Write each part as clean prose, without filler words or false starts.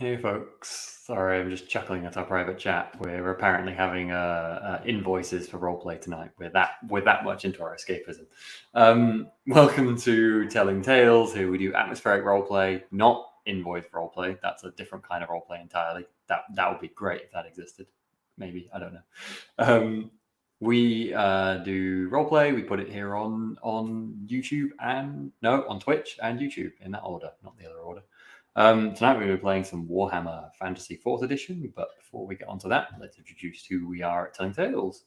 Hey folks, sorry, I'm just chuckling at our private chat. We're apparently having invoices for roleplay tonight. We're that much into our escapism. Welcome to Telling Tales. Here we do atmospheric roleplay, not invoice roleplay. That's a different kind of roleplay entirely. That would be great if that existed. Maybe, I don't know. We do roleplay. We put it here on YouTube on Twitch and YouTube in that order, not the other order. Tonight we're going to be playing some Warhammer Fantasy 4th Edition, but before we get onto that, let's introduce who we are at Telling Tales.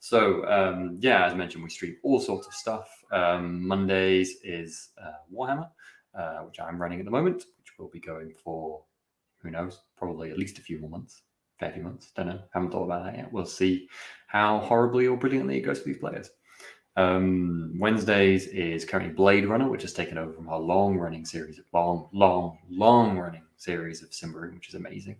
So, as mentioned, we stream all sorts of stuff. Mondays is Warhammer, which I'm running at the moment, which will be going for, who knows, probably at least a few more months, fair few months, don't know, haven't thought about that yet. We'll see how horribly or brilliantly it goes for these players. Wednesdays is currently Blade Runner, which has taken over from our long-running series of long-running series of Simmering, which is amazing,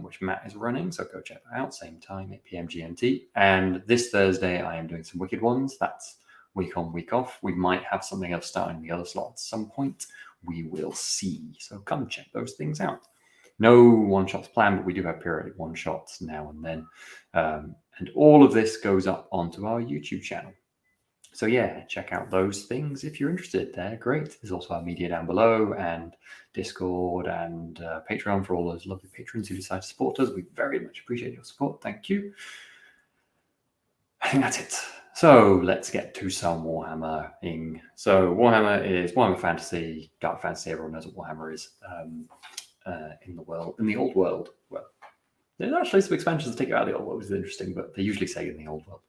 which Matt is running. So go check that out. Same time, 8 p.m. GMT. And this Thursday, I am doing some Wicked Ones. That's week on, week off. We might have something else starting in the other slot at some point. We will see. So come check those things out. No one-shots planned, but we do have periodic one-shots now and then. And all of this goes up onto our YouTube channel. So yeah, check out those things if you're interested. They're great. There's also our media down below and Discord and Patreon for all those lovely patrons who decide to support us. We very much appreciate your support. Thank you. I think that's it. So let's get to some Warhammering. So Warhammer is Warhammer Fantasy, Dark Fantasy. Everyone knows what Warhammer is in the old world. Well, there's actually some expansions that take it out of the old world, which is interesting, but they usually say in the old world.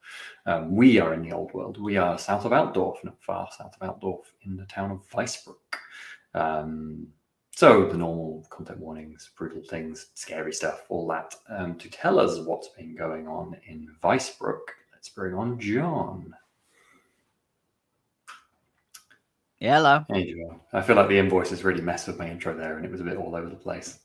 We are in the old world. We are south of Altdorf, not far south of Altdorf, in the town of Weisbruck. So the normal content warnings, brutal things, scary stuff, all that. To tell us what's been going on in Weisbruck, let's bring on John. Hello. Hey, John. I feel like the invoices really messed with my intro there, and it was a bit all over the place.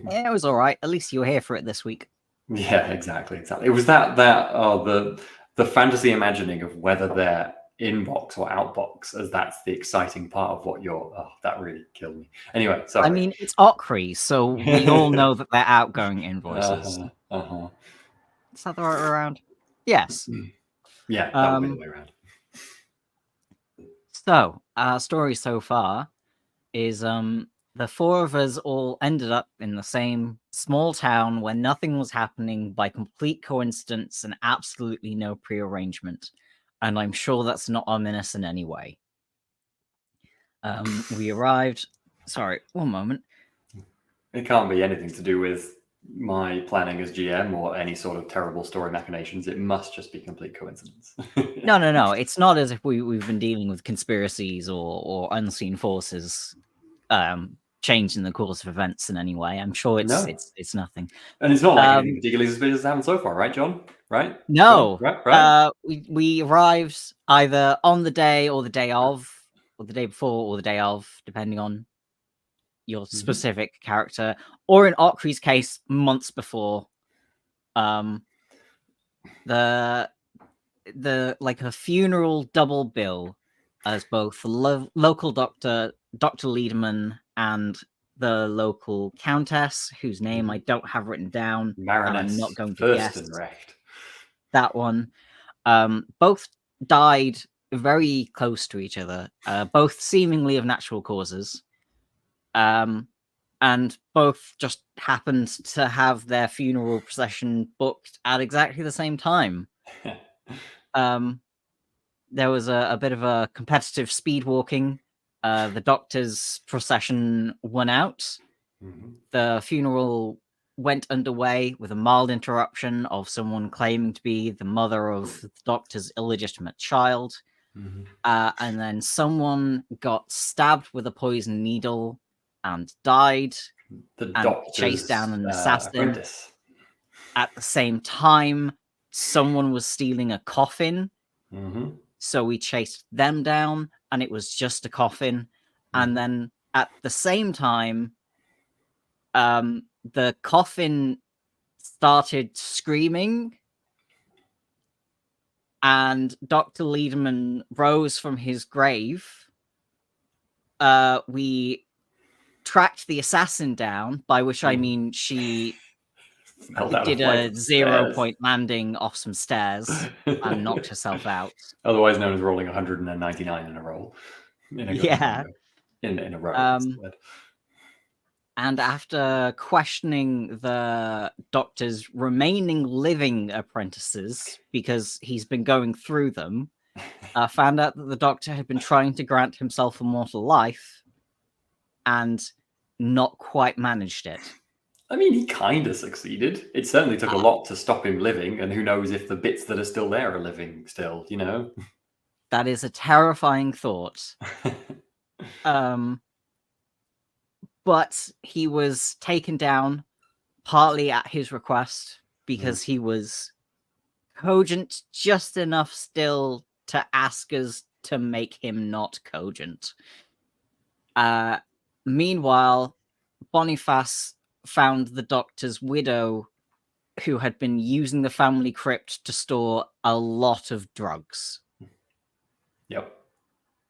Yeah, it was all right. At least you were here for it this week. Yeah, exactly. It was the fantasy imagining of whether they're inbox or outbox, as that's the exciting part of what that really killed me. Anyway, sorry. I mean, it's Ockree, so we all know that they're outgoing invoices. Is that the right way around? Yes. Yeah, that would be the way around. So, our story so far is the four of us all ended up in the same small town where nothing was happening by complete coincidence and absolutely no prearrangement. And I'm sure that's not ominous in any way. We arrived. Sorry, one moment. It can't be anything to do with my planning as GM or any sort of terrible story machinations. It must just be complete coincidence. No. It's not as if we've been dealing with conspiracies or unseen forces changing the course of events in any way. I'm sure it's nothing. And it's not like anything particularly suspicious has happened so far, right, John? Right? No. John? Right? We arrived either on the day or the day of, or the day before or the day of, depending on your specific character, or in Ockree's case, months before. The like a funeral double bill as both the local doctor, Dr. Liederman, and the local countess, whose name I don't have written down, and I'm not going to guess that one. Both died very close to each other, both seemingly of natural causes, and both just happened to have their funeral procession booked at exactly the same time. There was a bit of a competitive speed walking. The doctor's procession won out. The funeral went underway with a mild interruption of someone claiming to be the mother of the doctor's illegitimate child. And then someone got stabbed with a poison needle and died. And chased down an assassin. Apprentice. At the same time, someone was stealing a coffin. So we chased them down, and it was just a coffin. And then at the same time, the coffin started screaming, and Dr. Liederman rose from his grave. We tracked the assassin down, by which I mean she Fell down did flight a of 0-point landing off some stairs and knocked herself out. Otherwise known as rolling 199 in a roll. In a Yeah. in a row. And after questioning the doctor's remaining living apprentices, because he's been going through them, found out that the doctor had been trying to grant himself immortal life and not quite managed it. I mean, he kind of succeeded. It certainly took a lot to stop him living, and who knows if the bits that are still there are living still, you know? That is a terrifying thought. But he was taken down partly at his request because he was cogent just enough still to ask us to make him not cogent. Meanwhile, Boniface found the doctor's widow, who had been using the family crypt to store a lot of drugs. Yep.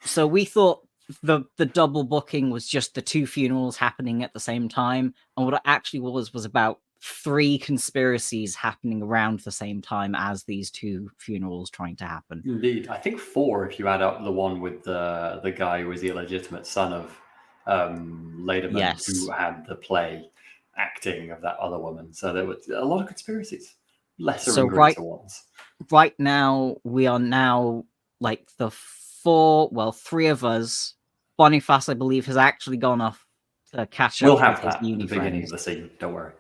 So we thought the double booking was just the two funerals happening at the same time, and what it actually was about 3 conspiracies happening around the same time as these 2 funerals trying to happen. Indeed. I think 4 if you add up the one with the guy who was the illegitimate son of Lederman, Yes. who had the play acting of that other woman. So there was a lot of conspiracies. Lesser and greater ones. Right now, we are now like the 3 of us. Boniface, I believe, has actually gone off to catch up with his uni at the beginning friends. of the scene. Don't worry.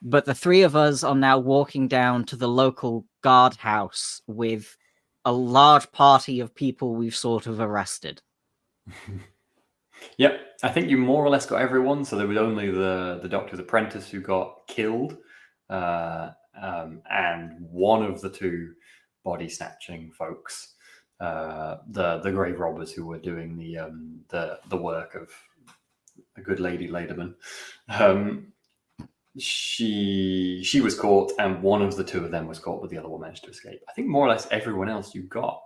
But the 3 of us are now walking down to the local guardhouse with a large party of people we've sort of arrested. Yep, I think you more or less got everyone. So there was only the doctor's apprentice who got killed, and one of the 2 body snatching folks, the grave robbers who were doing the work of a good lady Lederman. She was caught, and one of the 2 of them was caught, but the other one managed to escape. I think more or less everyone else you got.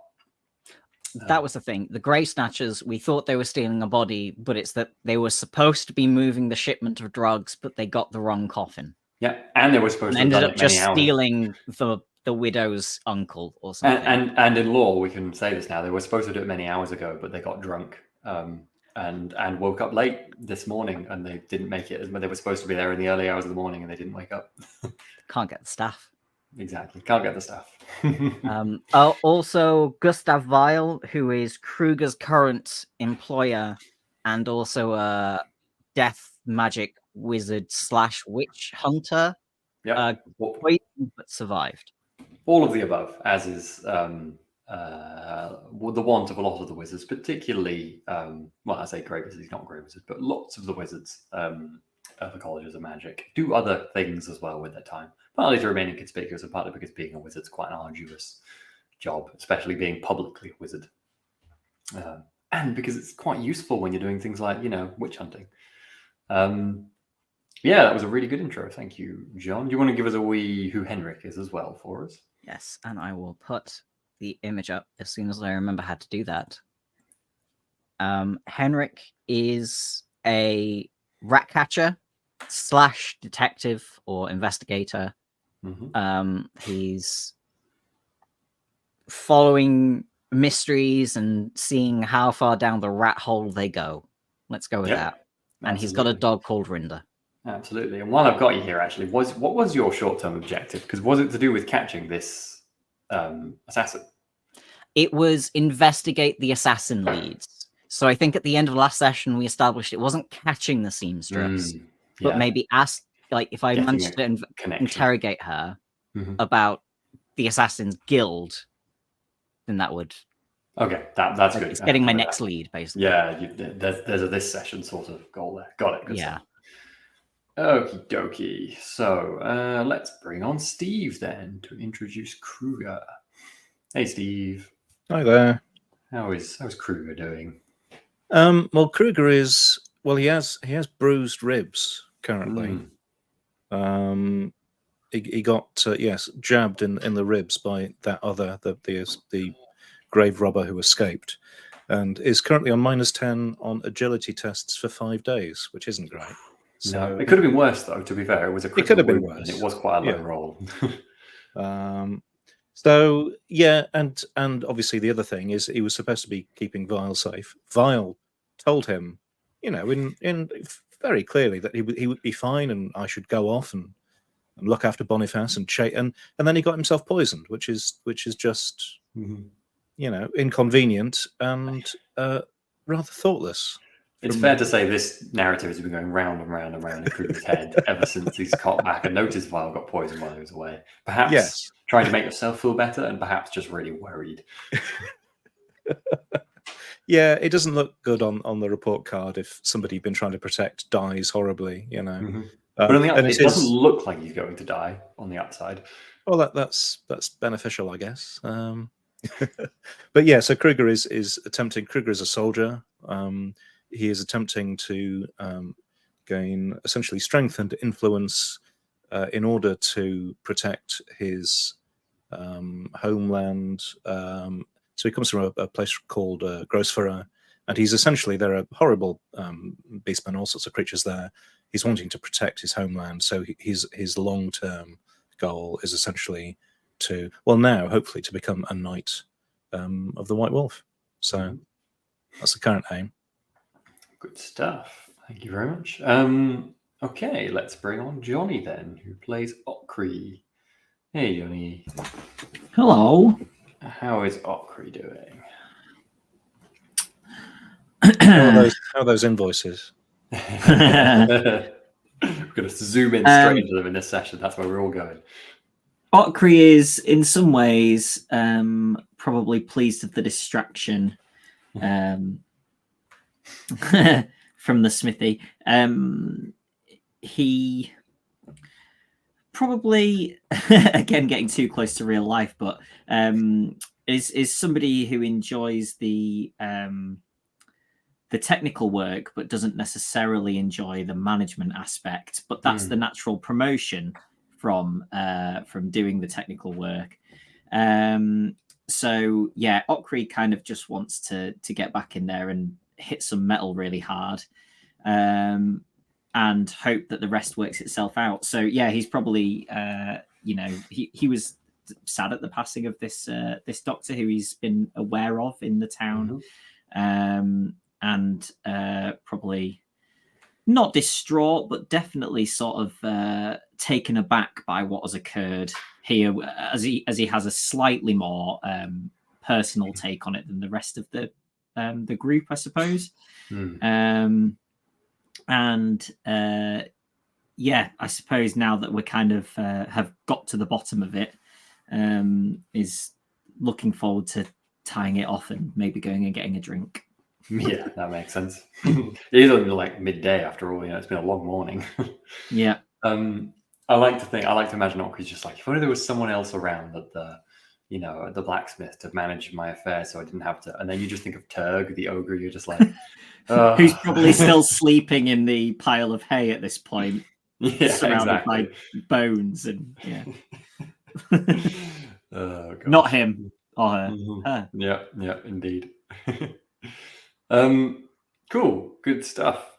That was the thing. The Grey Snatchers, we thought they were stealing a body, but it's that they were supposed to be moving the shipment of drugs, but they got the wrong coffin. Yeah, and they were supposed to have ended done up it many just hours. Stealing the widow's uncle or something. And in law, we can say this now. They were supposed to do it many hours ago, but they got drunk and woke up late this morning, and they didn't make it. They were supposed to be there in the early hours of the morning, and they didn't wake up. Can't get the staff. Exactly. Can't get the staff. Also, Gustav Weil, who is Kruger's current employer and also a death magic wizard / witch hunter, poisoned but survived. All of the above, as is the want of a lot of the wizards, particularly, well, I say grey wizards, he's not a grey wizard, but lots of the wizards of the colleges of magic do other things as well with their time. Partly to remain inconspicuous, and partly because being a wizard is quite an arduous job, especially being publicly a wizard. And because it's quite useful when you're doing things like, witch hunting. Yeah, that was a really good intro. Thank you, John. Do you want to give us a wee who Henrik is as well for us? Yes, and I will put the image up as soon as I remember how to do that. Henrik is a rat catcher / detective or investigator. He's following mysteries and seeing how far down the rat hole they go. Let's go with that. And he's got a dog called Rinda. Absolutely. And while I've got you here, actually, what was your short-term objective? Because was it to do with catching this assassin? It was investigate the assassin leads. So I think at the end of last session, we established it wasn't catching the seamstress, but maybe ask, like, if I managed to interrogate her about the Assassin's Guild, then that would... Okay, that's good. It's getting my next lead, basically. Yeah, there's a this session sort of goal there. Got it. Good stuff. Okie dokie. So let's bring on Steve then to introduce Kruger. Hey, Steve. Hi there. How's Kruger doing? Well, Kruger is he has bruised ribs currently. He got jabbed in the ribs by that other the grave robber who escaped, and is currently on -10 on agility tests for 5 days, which isn't great. So No, it could have been worse, though. To be fair, it was a it could critical have been wound, and it worse. was quite a low Yeah. roll. So yeah, and obviously the other thing is he was supposed to be keeping Vile safe. Vile told him, in very clearly that he would be fine, and I should go off and look after Boniface and then he got himself poisoned, which is just inconvenient and rather thoughtless. It's fair to say this narrative has been going round and round and round in Kruger's head ever since he's caught back and noticed Vile got poisoned while he was away. Perhaps trying to make yourself feel better, and perhaps just really worried. Yeah, it doesn't look good on the report card if somebody you've been trying to protect dies horribly, But on the outside, it doesn't look like he's going to die on the outside. Well, that's beneficial, I guess. But yeah, so Kruger is attempting. Kruger is a soldier. He is attempting to gain essentially strength and influence in order to protect his homeland. So he comes from a place called Grossfura, and he's essentially, there are horrible beastmen, all sorts of creatures there. He's wanting to protect his homeland, so his long-term goal is essentially to, well, now hopefully to become a knight of the White Wolf. So that's the current aim. Good stuff. Thank you very much. Okay, let's bring on Jonny then, who plays Okri. Hey, Jonny. Hello. How is Okri doing? How are those invoices? We're going to zoom in straight into them in this session. That's where we're all going. Okri is, in some ways, probably pleased with the distraction from the smithy. He probably, again, getting too close to real life, but is somebody who enjoys the technical work, but doesn't necessarily enjoy the management aspect. But that's the natural promotion from doing the technical work. So yeah, Okri kind of just wants to get back in there and hit some metal really hard, and hope that the rest works itself out. So yeah, he's probably he was sad at the passing of this doctor who he's been aware of in the town, and probably not distraught, but definitely sort of taken aback by what has occurred here, as he has a slightly more personal take on it than the rest of the group, I suppose. Yeah, I suppose now that we're kind of have got to the bottom of it, is looking forward to tying it off and maybe going and getting a drink. Yeah, that makes sense. It is only like midday after all. It's been a long morning. Yeah. I like to imagine Okri's just like, if only there was someone else around at the blacksmith to manage my affairs, so I didn't have to. And then you just think of Turg, the ogre. You're just like, who's probably still sleeping in the pile of hay at this point, surrounded by bones and not him or her. Her. Yeah, indeed. Cool, good stuff.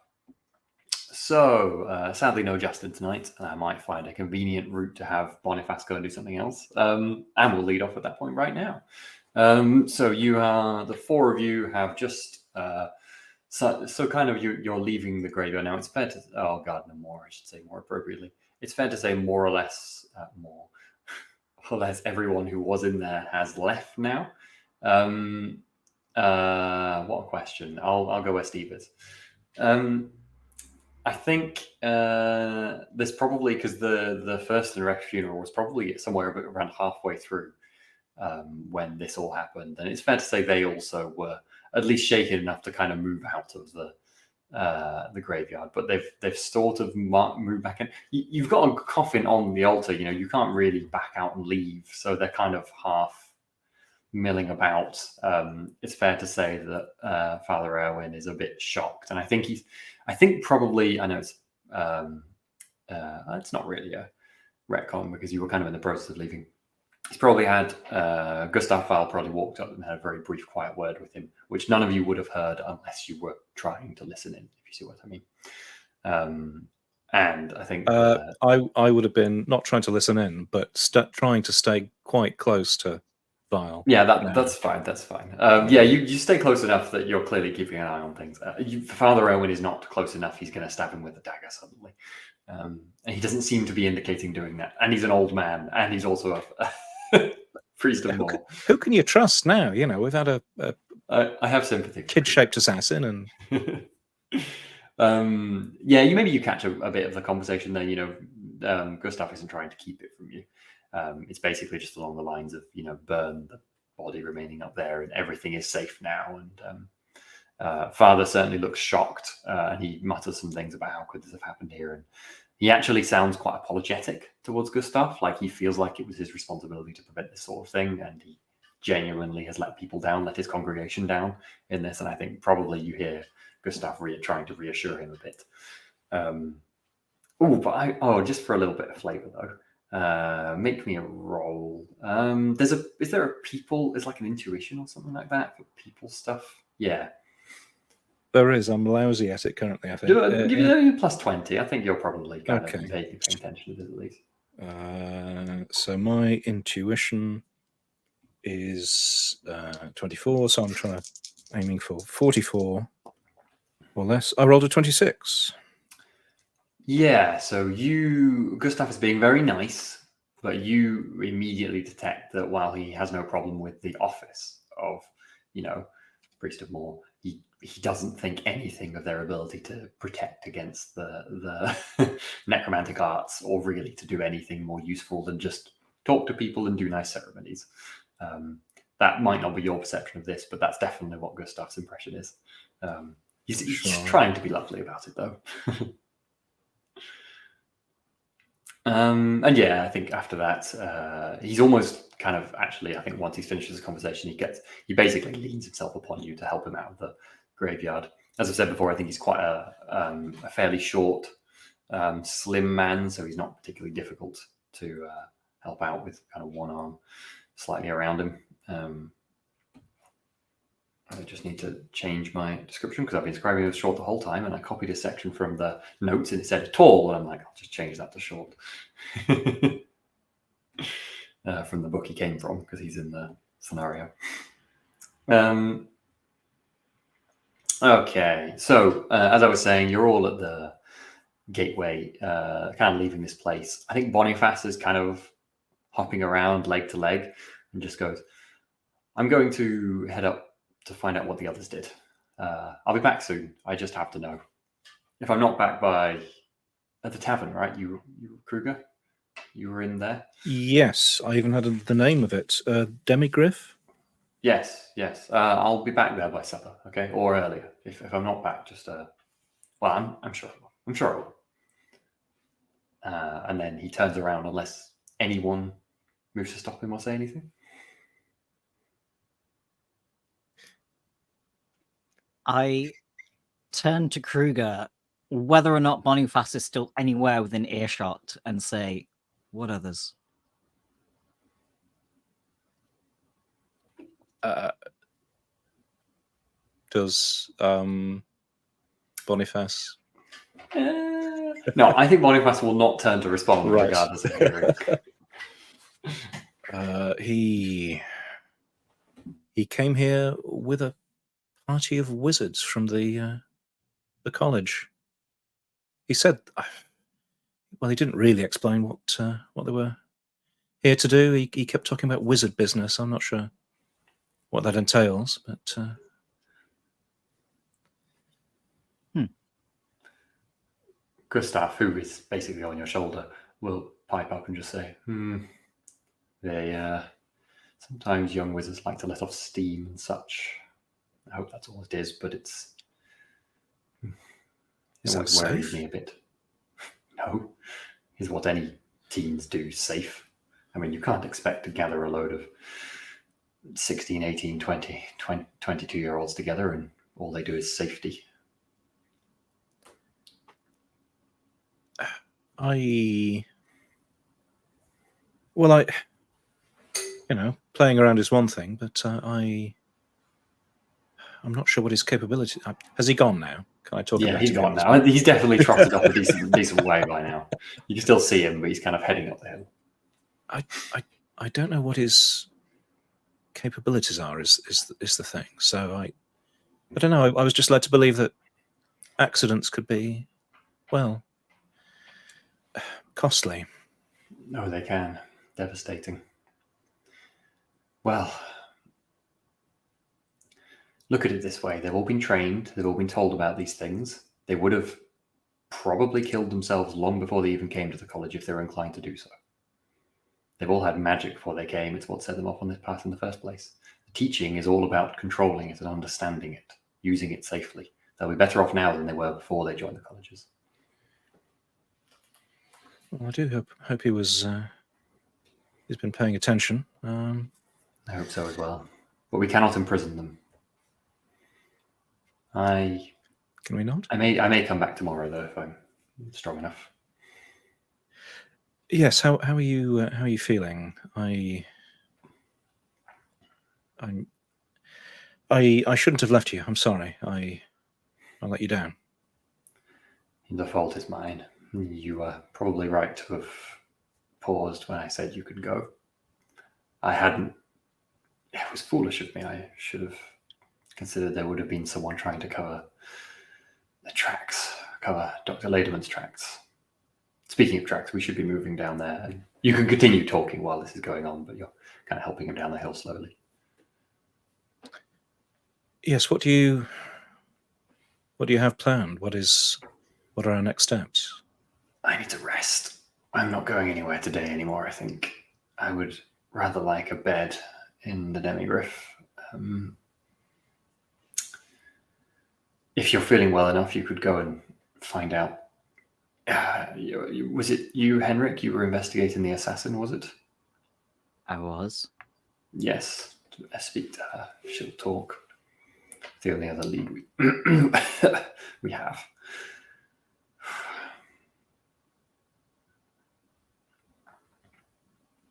So, sadly, no Justin tonight, and I might find a convenient route to have Boniface go and do something else. And we'll lead off at that point right now. So you are, the four of you have just, so kind of you're leaving the graveyard now. It's fair to, oh God, no more, I should say more appropriately. It's fair to say more or less everyone who was in there has left now. What a question. I'll go where Steve is. I think there's probably, because the first and Rex funeral was probably somewhere around halfway through when this all happened, and it's fair to say they also were at least shaken enough to kind of move out of the graveyard, but they've sort of moved back in. You've got a coffin on the altar, you can't really back out and leave, so they're kind of half milling about. It's fair to say that Father Erwin is a bit shocked, and I think probably, I know it's not really a retcon because you were kind of in the process of leaving. he's probably had Gustav Val probably walked up and had a very brief, quiet word with him, which none of you would have heard unless you were trying to listen in, if you see what I mean. And I think I would have been not trying to listen in, but trying to stay quite close to Vile. Yeah, that's fine. That's fine. Yeah, you stay close enough that you're clearly keeping an eye on things. Father Owen is not close enough. He's going to stab him with a dagger suddenly. And he doesn't seem to be indicating doing that. And he's an old man, and he's also a priest of law. Who can you trust now? You know, we've had a I have sympathy. kid-shaped assassin, and yeah, maybe you catch a bit of the conversation there. You know, Gustav isn't trying to keep it from you. It's basically just along the lines of, you know, burn the body remaining up there and everything is safe now. And Father certainly looks shocked, and he mutters some things about how could this have happened here. And he actually sounds quite apologetic towards Gustav, like he feels like it was his responsibility to prevent this sort of thing, and he genuinely has let people down, let his congregation down in this. And I think probably you hear Gustav trying to reassure him a bit. Just for a little bit of flavor though, make me a roll. Is there a people? Is like an intuition or something like that for people stuff? Yeah, there is. I'm lousy at it currently, I think. Give you plus 20. I think you're probably kind of vaguely paying attention to this at least. So my intuition is 24, so I'm aiming for 44 or less. I rolled a 26. Yeah, so Gustav is being very nice, but you immediately detect that while he has no problem with the office of, you know, priest of Moor, he doesn't think anything of their ability to protect against the necromantic arts, or really to do anything more useful than just talk to people and do nice ceremonies. That might not be your perception of this, but that's definitely what Gustav's impression is. He's trying to be lovely about it, though. And yeah, I think after that, he's almost kind of actually, I think once he's finished his conversation, he basically leans himself upon you to help him out of the graveyard. As I've said before, I think he's quite a fairly short, slim man, so he's not particularly difficult to help out with kind of one arm slightly around him. I just need to change my description because I've been describing it as short the whole time, and I copied a section from the notes and it said tall, and I'm like, I'll just change that to short. From the book he came from, because he's in the scenario. Okay, so as I was saying, you're all at the gateway, kind of leaving this place. I think Boniface is kind of hopping around leg to leg and just goes, I'm going to head up to find out what the others did. I'll be back soon. I just have to know. If I'm not back at the tavern, right? You Kruger? You were in there? Yes, I even had the name of it. Demigriff? Yes. I'll be back there by supper, okay? Or earlier. If I'm not back, just well, I'm sure I will. I'm sure I will. And then he turns around unless anyone moves to stop him or say anything. I turn to Kruger, whether or not Boniface is still anywhere within earshot, and say, what others? Does Boniface? No, I think Boniface will not turn to respond regardless of hearing. He came here with a party of wizards from the college. He said, well, he didn't really explain what they were here to do. He kept talking about wizard business. I'm not sure what that entails, but Gustav, who is basically on your shoulder, will pipe up and just say, they sometimes young wizards like to let off steam and such. I hope that's all it is, but it always worries me a bit. No, is what any teens do safe. I mean, you can't expect to gather a load of 16, 18, 20, 22-year-olds together and all they do is safety. playing around is one thing, but I'm not sure what his capability. Has he gone now? Can I talk Yeah, about he's him? gone now. He's definitely trotted up a decent way by now. You can still see him, but he's kind of heading up the hill. I don't know what his capabilities are. Is the thing? So I don't know. I was just led to believe that accidents could be, well, costly. No, they can. Devastating. Well, look at it this way. They've all been trained. They've all been told about these things. They would have probably killed themselves long before they even came to the college if they were inclined to do so. They've all had magic before they came. It's what set them off on this path in the first place. The teaching is all about controlling it and understanding it, using it safely. They'll be better off now than they were before they joined the colleges. Well, I do hope he was. He's been paying attention. I hope so as well. But we cannot imprison them. Can we not? I may come back tomorrow though if I'm strong enough. Yes. How are you? How are you feeling? I shouldn't have left you. I'm sorry. I let you down. The fault is mine. You were probably right to have paused when I said you could go. I hadn't. It was foolish of me. I should have considered there would have been someone trying to cover the tracks, cover Dr. Lederman's tracks. Speaking of tracks, we should be moving down there. And you can continue talking while this is going on, but you're kind of helping him down the hill slowly. Yes. What do you have planned? What are our next steps? I need to rest. I'm not going anywhere today anymore, I think. I would rather like a bed in the demigriff. If you're feeling well enough, you could go and find out. Was it you, Henrik? You were investigating the assassin, was it? I was. Yes. I speak to her. She'll talk. The only other lead we have.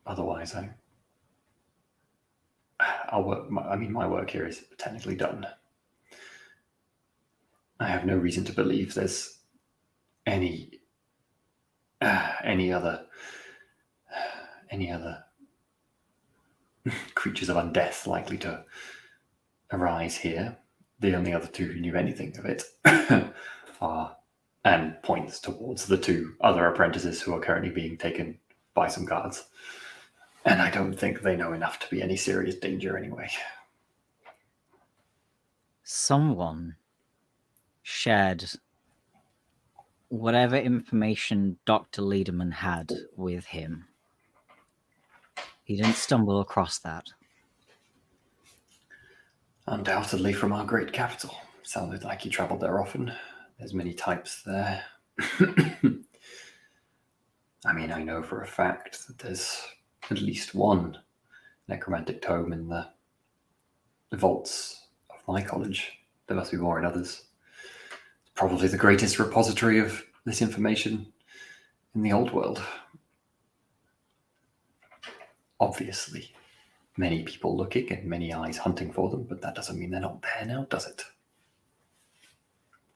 Otherwise, I'll work. My work here is technically done. I have no reason to believe there's any other creatures of undeath likely to arise here. The only other two who knew anything of it are, and points towards the two other apprentices who are currently being taken by some guards. And I don't think they know enough to be any serious danger anyway. Someone shared whatever information Dr. Lederman had with him. He didn't stumble across that. Undoubtedly from our great capital. Sounded like he travelled there often. There's many types there. I know for a fact that there's at least one necromantic tome in the vaults of my college. There must be more in others. It's probably the greatest repository of this information in the old world. Obviously, many people looking and many eyes hunting for them, but that doesn't mean they're not there now, does it?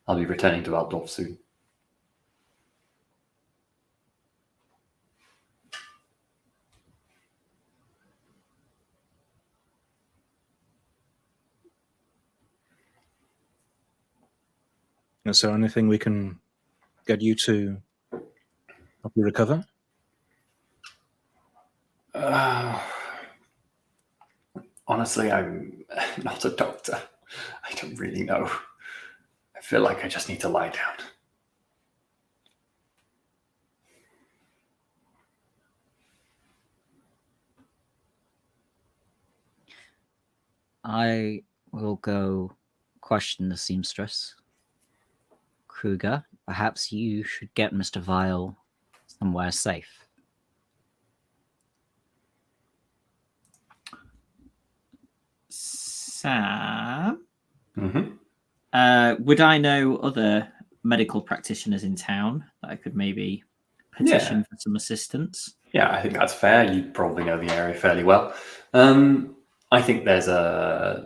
I'll be returning to Altdorf soon. Is there anything we can get you to help you recover? Honestly, I'm not a doctor. I don't really know. I feel like I just need to lie down. I will go question the seamstress. Kruger, perhaps you should get Mr. Vile somewhere safe. Sam? Mm-hmm. Would I know other medical practitioners in town that I could maybe petition for some assistance? Yeah, I think that's fair. You probably know the area fairly well. I think there's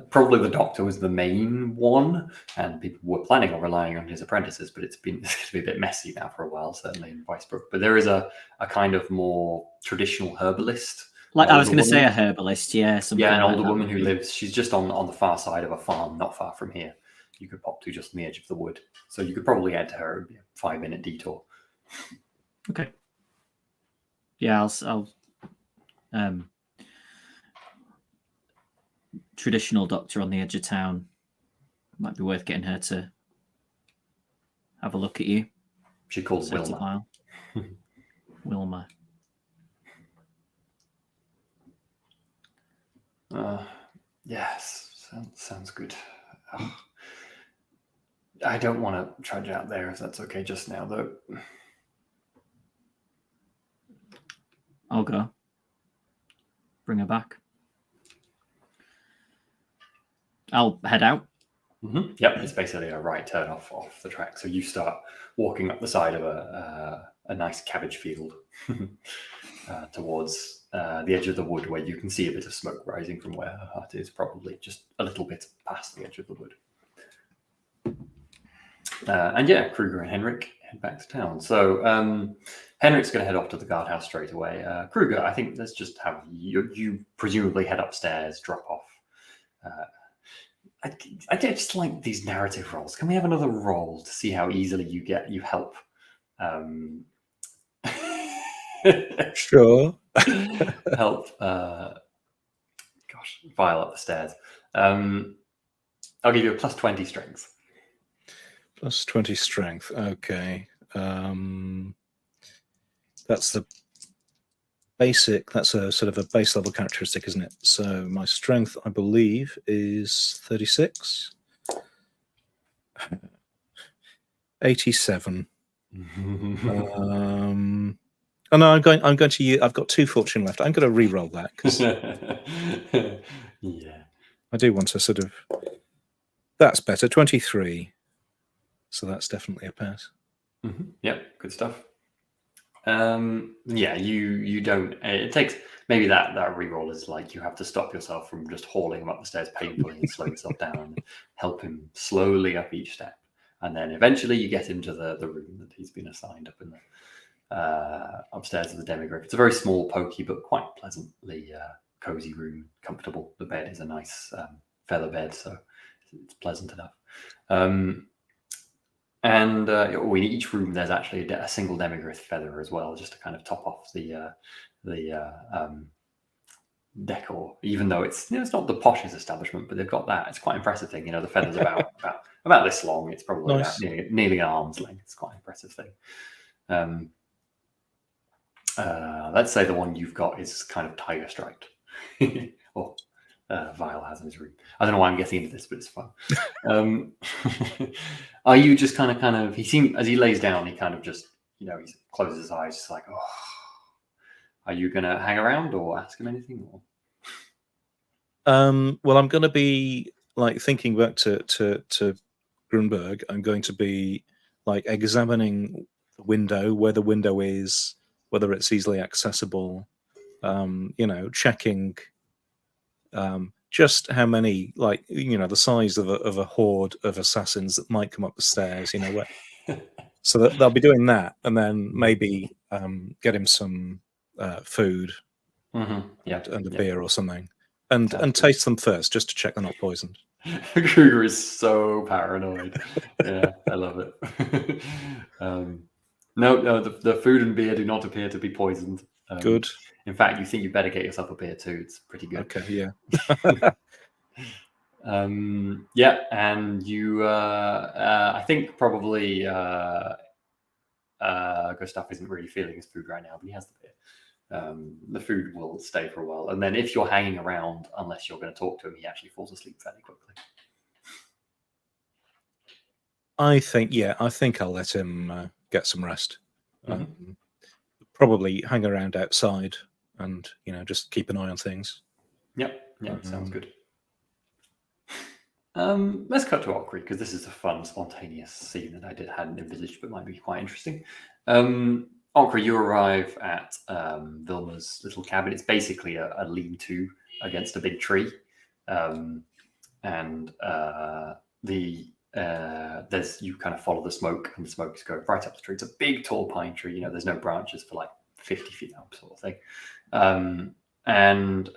probably the doctor was the main one, and people were planning on relying on his apprentices, but it's going to be a bit messy now for a while, certainly in Weisbrook. But there is a kind of more traditional herbalist. Like I was older going to say, a woman. herbalist, yeah, something Yeah, an like older that woman would who be- lives. She's just on the far side of a farm, not far from here. You could pop to just on the edge of the wood, so you could probably head to her. It would be a 5-minute detour. Okay. Yeah, I'll traditional doctor on the edge of town. Might be worth getting her to have a look at you. She called Set a Wilma. while. Wilma. Yes, sounds good. I don't want to trudge out there if that's okay just now, though. I'll go. Bring her back. I'll head out. Mm-hmm. Yep, it's basically a right turn off the track. So you start walking up the side of a nice cabbage field towards the edge of the wood, where you can see a bit of smoke rising from where her hut is, probably just a little bit past the edge of the wood. And yeah, Kruger and Henrik head back to town. So Henrik's going to head off to the guardhouse straight away. Kruger, I think let's just have you presumably head upstairs, drop off. I just like these narrative rolls. Can we have another roll to see how easily you help? Sure. Help. Vile up the stairs. I'll give you a +20 strength. +20 strength. Okay. That's the basic. That's a sort of a base level characteristic, isn't it? So my strength, I believe, is 36. 87. Oh no, I'm going to use. I've got 2 fortune left. I'm going to re-roll that because yeah, I do want to sort of. That's better. 23. So that's definitely a pass. Mm-hmm. Yep, good stuff. Yeah, you don't. It takes maybe that reroll is like you have to stop yourself from just hauling him up the stairs painfully and slow yourself down and help him slowly up each step, and then eventually you get into the room that he's been assigned up in the upstairs of the demigryph. It's a very small, pokey, but quite pleasantly cozy room, comfortable. The bed is a nice feather bed, so it's pleasant enough. And in each room, there's actually a single demigryph feather as well, just to kind of top off the decor. Even though it's not the poshest establishment, but they've got that. It's quite impressive thing. The feather's about this long. It's probably Nice. about nearly an arm's length. It's quite an impressive thing. Let's say the one you've got is kind of tiger striped, or Vile has in his room. I don't know why I'm getting into this, but it's fun. Are you just kind of? He seems as he lays down, he kind of just he closes his eyes, just like, oh. Are you gonna hang around or ask him anything? Or? Well, I'm going to be like thinking back to Grunberg. I'm going to be like examining the window, where the window is, whether it's easily accessible. Checking just how many, the size of a horde of assassins that might come up the stairs. So that they'll be doing that, and then maybe get him some food, and a beer or something, and taste them first just to check they're not poisoned. Kruger is so paranoid. Yeah, I love it. No, the food and beer do not appear to be poisoned. Good. In fact, you think you better get yourself a beer too. It's pretty good. Okay, yeah. Yeah, and you, I think probably Gustav isn't really feeling his food right now, but he has the beer. The food will stay for a while, and then if you're hanging around, unless you're going to talk to him, he actually falls asleep fairly quickly. I think I'll let him get some rest. Probably hang around outside and just keep an eye on things. Yep, sounds good. Let's cut to Ockery, because this is a fun, spontaneous scene that I hadn't envisaged, but might be quite interesting. Okra, you arrive at Vilma's little cabin. It's basically a lean-to against a big tree, and there's you kind of follow the smoke, and the smoke is going right up the tree. It's a big, tall pine tree. There's no branches for like 50 feet up, sort of thing. And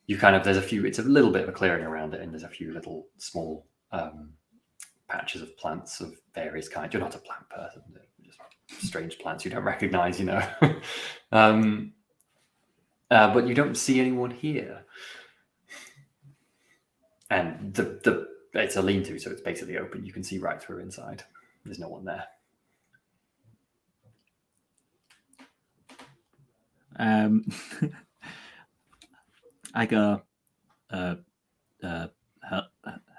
you kind of it's a little bit of a clearing around it, and there's a few little small patches of plants of various kinds. You're not a plant person, just strange plants you don't recognize, but you don't see anyone here. And it's a lean-to, so it's basically open. You can see right through inside. There's no one there. I go,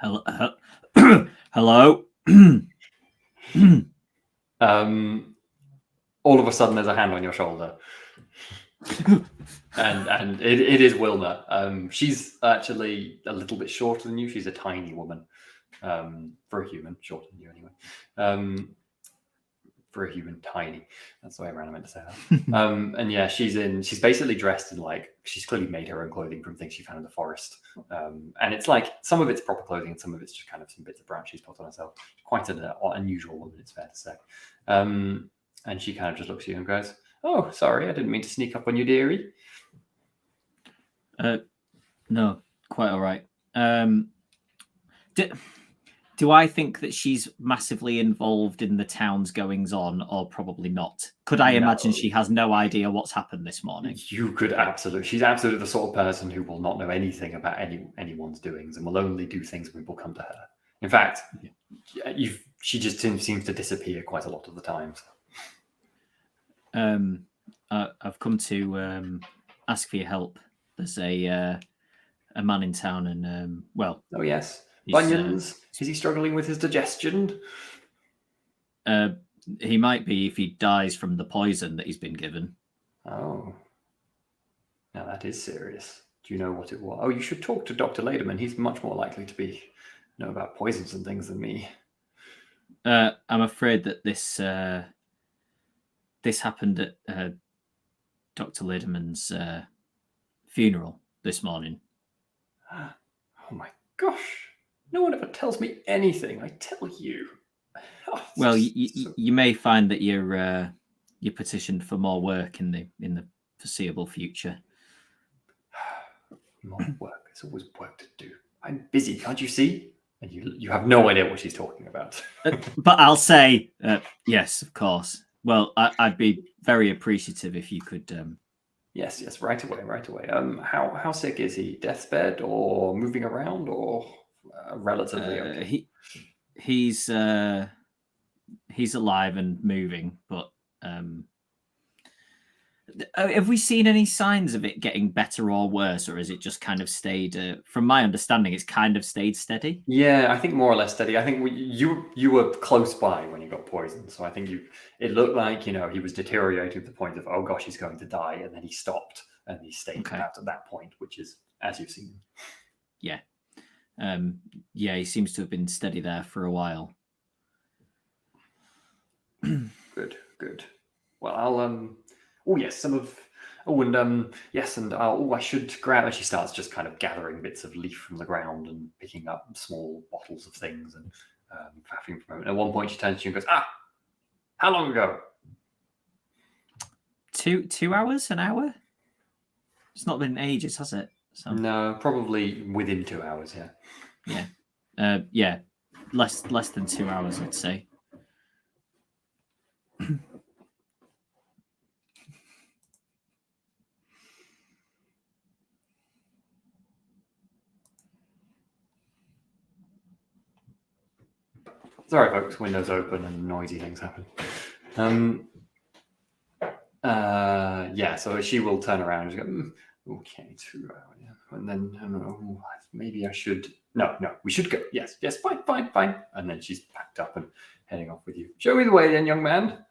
hello. All of a sudden, there's a hand on your shoulder, and it is Wilma. She's actually a little bit shorter than you. She's a tiny woman, for a human, shorter than you anyway. For a human, tiny. That's the way around I meant to say that. And yeah, she's basically dressed in she's clearly made her own clothing from things she found in the forest. And it's like some of it's proper clothing and some of it's just kind of some bits of branch she's put on herself. Quite an unusual woman, it's fair to say. And she kind of just looks at you and goes, "Oh, sorry, I didn't mean to sneak up on you, dearie." No, quite all right. Do I think that she's massively involved in the town's goings on, or probably not? Could I imagine she has no idea what's happened this morning? You could absolutely. She's absolutely the sort of person who will not know anything about anyone's doings and will only do things when people come to her. In fact, she just seems to disappear quite a lot of the time. I've come to ask for your help. There's a man in town, and oh yes. Bunions? Is he struggling with his digestion? He might be if he dies from the poison that he's been given. Oh. Now that is serious. Do you know what it was? Oh, you should talk to Dr. Lederman. He's much more likely to know about poisons and things than me. I'm afraid that this happened at Dr. Lederman's funeral this morning. Oh my gosh. No one ever tells me anything. I tell you. Oh, well, you may find that you're petitioned for more work in the foreseeable future. More work. There's always work to do. I'm busy. Can't you see? And you have no idea what she's talking about. But I'll say yes, of course. Well, I'd be very appreciative if you could. Yes, right away. How sick is he? Deathbed or moving around or relatively okay? He's alive and moving, but have we seen any signs of it getting better or worse, or has it just kind of stayed? From my understanding, it's kind of stayed steady. Yeah, I think more or less steady. I think you were close by when you got poisoned, so I think it looked like he was deteriorating to the point of, oh gosh, he's going to die, and then he stopped and he stayed about at that point, which is as you've seen. Yeah. He seems to have been steady there for a while. Good. Well, I'll oh yes, I should grab. And she starts just kind of gathering bits of leaf from the ground and picking up small bottles of things and faffing from it. At one point, she turns to you and goes, how long ago? 2 hours, an hour? It's not been ages, has it? So. No, probably within 2 hours. Yeah. Less than 2 hours, I'd say. Sorry, folks. Windows open and noisy things happen. So she will turn around and go, okay, 2 hours. Yeah. And then, I don't know, maybe I should... No, we should go. Yes, fine. And then she's packed up and heading off with you. Show me the way then, young man.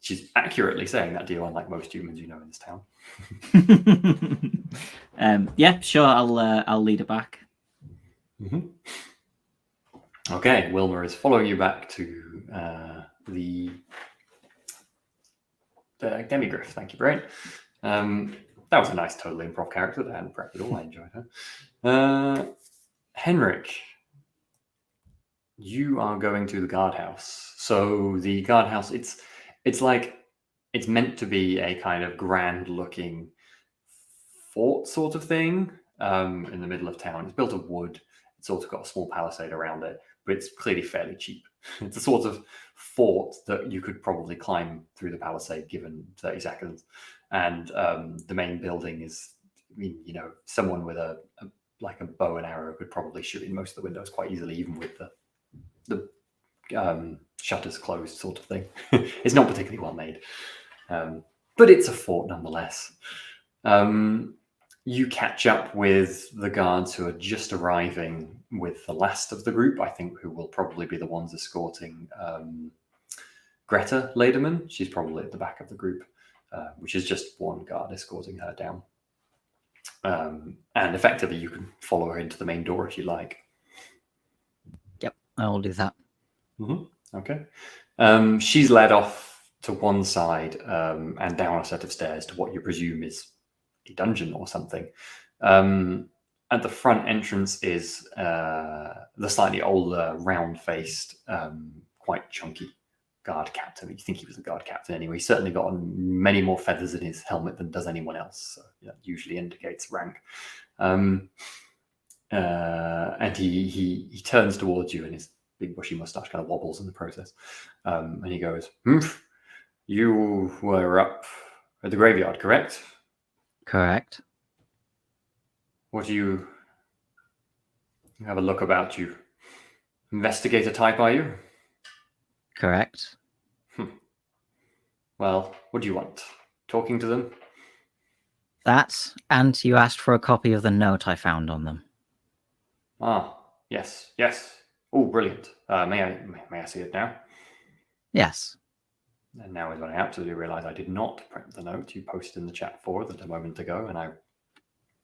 She's accurately saying that to you, unlike most humans you know in this town. Yeah, sure, I'll lead her back. Mm-hmm. Okay, Wilma is following you back to Demigriff. Thank you, Brain. That was a nice, totally improv character that I hadn't prepped at all. I enjoyed her. Henrik, you are going to the guardhouse. So the guardhouse, it's like it's meant to be a kind of grand-looking fort sort of thing in the middle of town. It's built of wood. It's also got a small palisade around it, but it's clearly fairly cheap. It's a sort of fort that you could probably climb through the palisade given 30 seconds. And the main building is, I mean, you know, someone with a bow and arrow could probably shoot in most of the windows quite easily, even with the shutters closed sort of thing. It's not particularly well made, but it's a fort nonetheless. You catch up with the guards who are just arriving with the last of the group, I think, who will probably be the ones escorting Greta Lederman. She's probably at the back of the group, which is just one guard escorting her down. And effectively, you can follow her into the main door if you like. Yep, I will do that. Mm-hmm. Okay. She's led off to one side and down a set of stairs to what you presume is a dungeon or something. At the front entrance is the slightly older, round-faced, quite chunky guard captain. You think he was a guard captain anyway. He's certainly got many more feathers in his helmet than does anyone else. So that usually indicates rank. And he turns towards you, and his big bushy mustache kind of wobbles in the process. And he goes, "You were up at the graveyard, correct?" Correct. What do you have a look about you? Investigator type, are you? Correct. Well, what do you want? Talking to them? That, and you asked for a copy of the note I found on them. Ah, yes. Oh, brilliant. May I see it now? Yes. And now is when I absolutely realise I did not print the note you posted in the chat for a moment ago, and I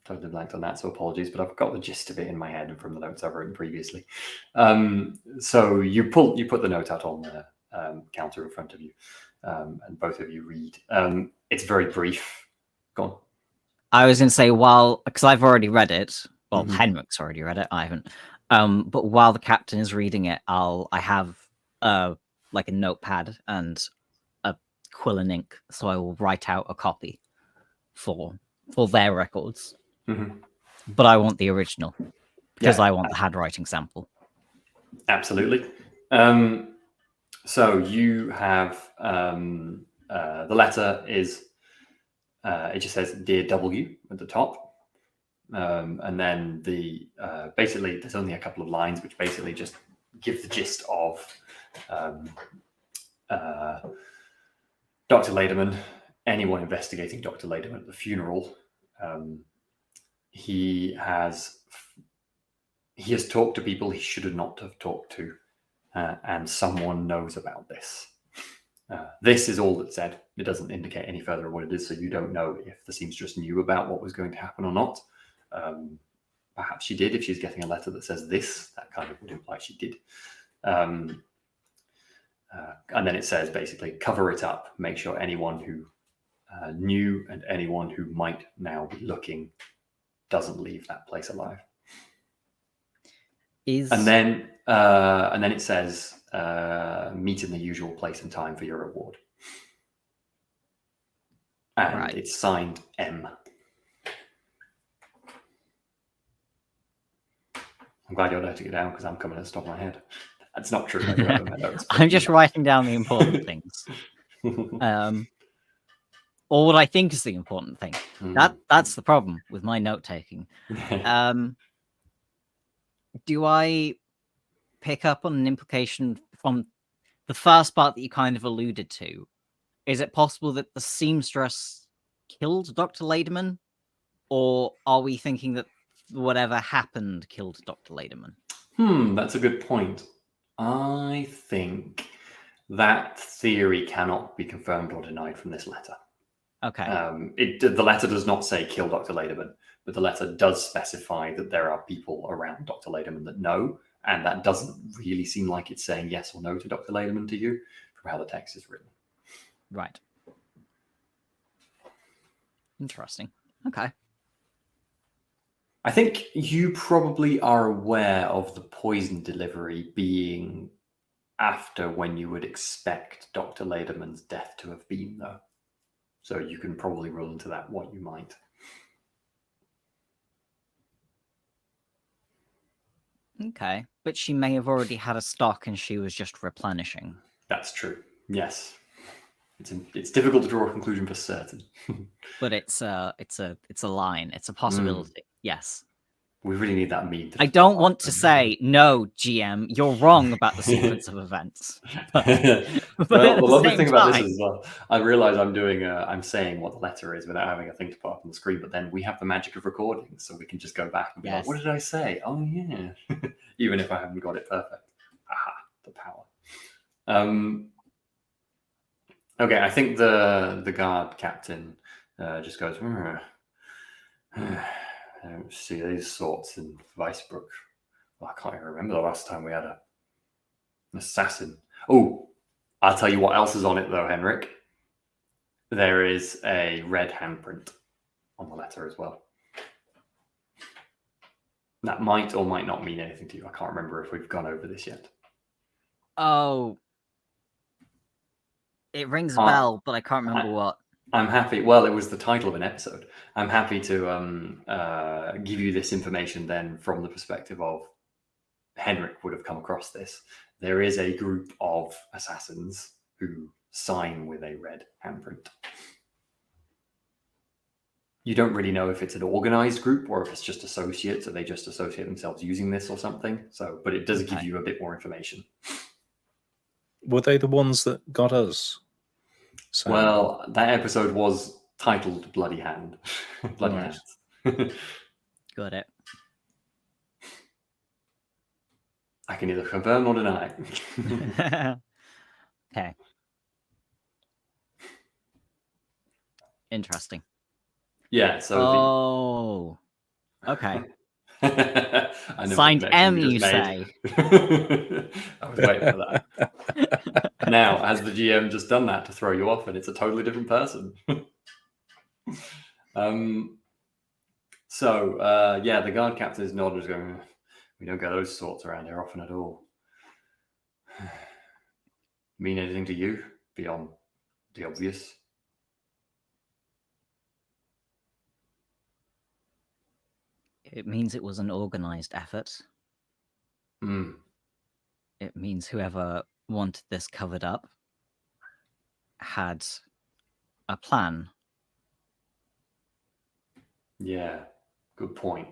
totally blanked on that, so apologies, but I've got the gist of it in my head and from the notes I've written previously. So you put the note out on the counter in front of you, and both of you read. It's very brief. Go on. I was going to say, because I've already read it, well, Henrik's already read it, I haven't. But while the captain is reading it, I have like a notepad and a quill and ink, so I will write out a copy for their records. But I want the original because I want the handwriting sample. Absolutely. So you have the letter is it just says "Dear W" at the top, and then the basically there's only a couple of lines which basically just give the gist of Dr. Lederman. Anyone investigating Dr. Lederman at the funeral. He has talked to people he should not have talked to, and someone knows about this. This is all that's said. It doesn't indicate any further what it is, so you don't know if the seamstress knew about what was going to happen or not. Perhaps she did. If she's getting a letter that says this, that kind of would imply she did. And then it says basically cover it up, make sure anyone who knew and anyone who might now be looking doesn't leave that place alive. And then it says meet in the usual place and time for your reward. And it's signed M. I'm glad you're noting it down because I'm coming at the top of my head. That's not true. I'm just writing down the important things. Or what I think is the important thing. That's the problem with my note taking. Do I pick up on an implication from the first part that you kind of alluded to? Is it possible that the seamstress killed Dr. Lederman? Or are we thinking that whatever happened killed Dr. Lederman? That's a good point. I think that theory cannot be confirmed or denied from this letter. Okay. The letter does not say kill Dr. Lederman, but the letter does specify that there are people around Dr. Lederman that know, and that doesn't really seem like it's saying yes or no to Dr. Lederman to you from how the text is written. Right. Interesting. Okay. I think you probably are aware of the poison delivery being after when you would expect Dr. Lederman's death to have been, though. So you can probably roll into that what you might. Okay. But she may have already had a stock and she was just replenishing. That's true. Yes. It's difficult to draw a conclusion for certain. But it's a line. It's a possibility. Yes. We really need that meme. I don't want to say no, GM. You're wrong about the sequence of events. But Well, at the lovely thing about this time, is, I realize I'm saying what the letter is without having a thing to put up on the screen. But then we have the magic of recording, so we can just go back and be like, "What did I say? Oh yeah," even if I haven't got it perfect. Aha, the power. Okay, I think the guard captain just goes. I don't see these sorts in Weisbrook. Well, I can't even remember the last time we had an assassin. Oh, I'll tell you what else is on it, though, Henrik. There is a red handprint on the letter as well. That might or might not mean anything to you. I can't remember if we've gone over this yet. oh, it rings a bell, but I can't remember what. I'm happy. Well, it was the title of an episode. I'm happy to give you this information then from the perspective of Henrik would have come across this. There is a group of assassins who sign with a red handprint. You don't really know if it's an organized group or if it's just associates, or they just associate themselves using this or something. So, but it does give you a bit more information. Were they the ones that got us? So, Well, that episode was titled Bloody Hand. Bloody Right. Hands. Got it. I can either confirm or deny. Okay. Interesting. Yeah, so Oh. Okay. I know Signed the connection M, you you just say. made. I was waiting for that. Now, has the GM just done that to throw you off, and it's a totally different person? Yeah, the guard captain is nodding, is going, "We don't get those sorts around here often at all." Mean anything to you beyond the obvious? It means it was an organized effort. It means whoever wanted this covered up had a plan. Yeah, good point.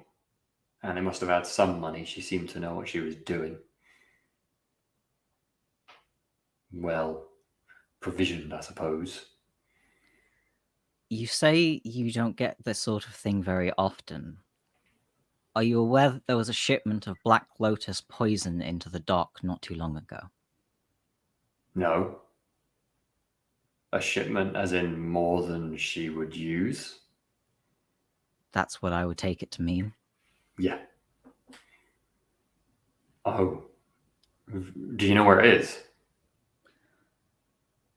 And they must have had some money. She seemed to know what she was doing. Well, provisioned, I suppose. You say you don't get this sort of thing very often. Are you aware that there was a shipment of Black Lotus poison into the dock not too long ago? No. A shipment as in more than she would use? That's what I would take it to mean. Yeah. Oh. Do you know where it is?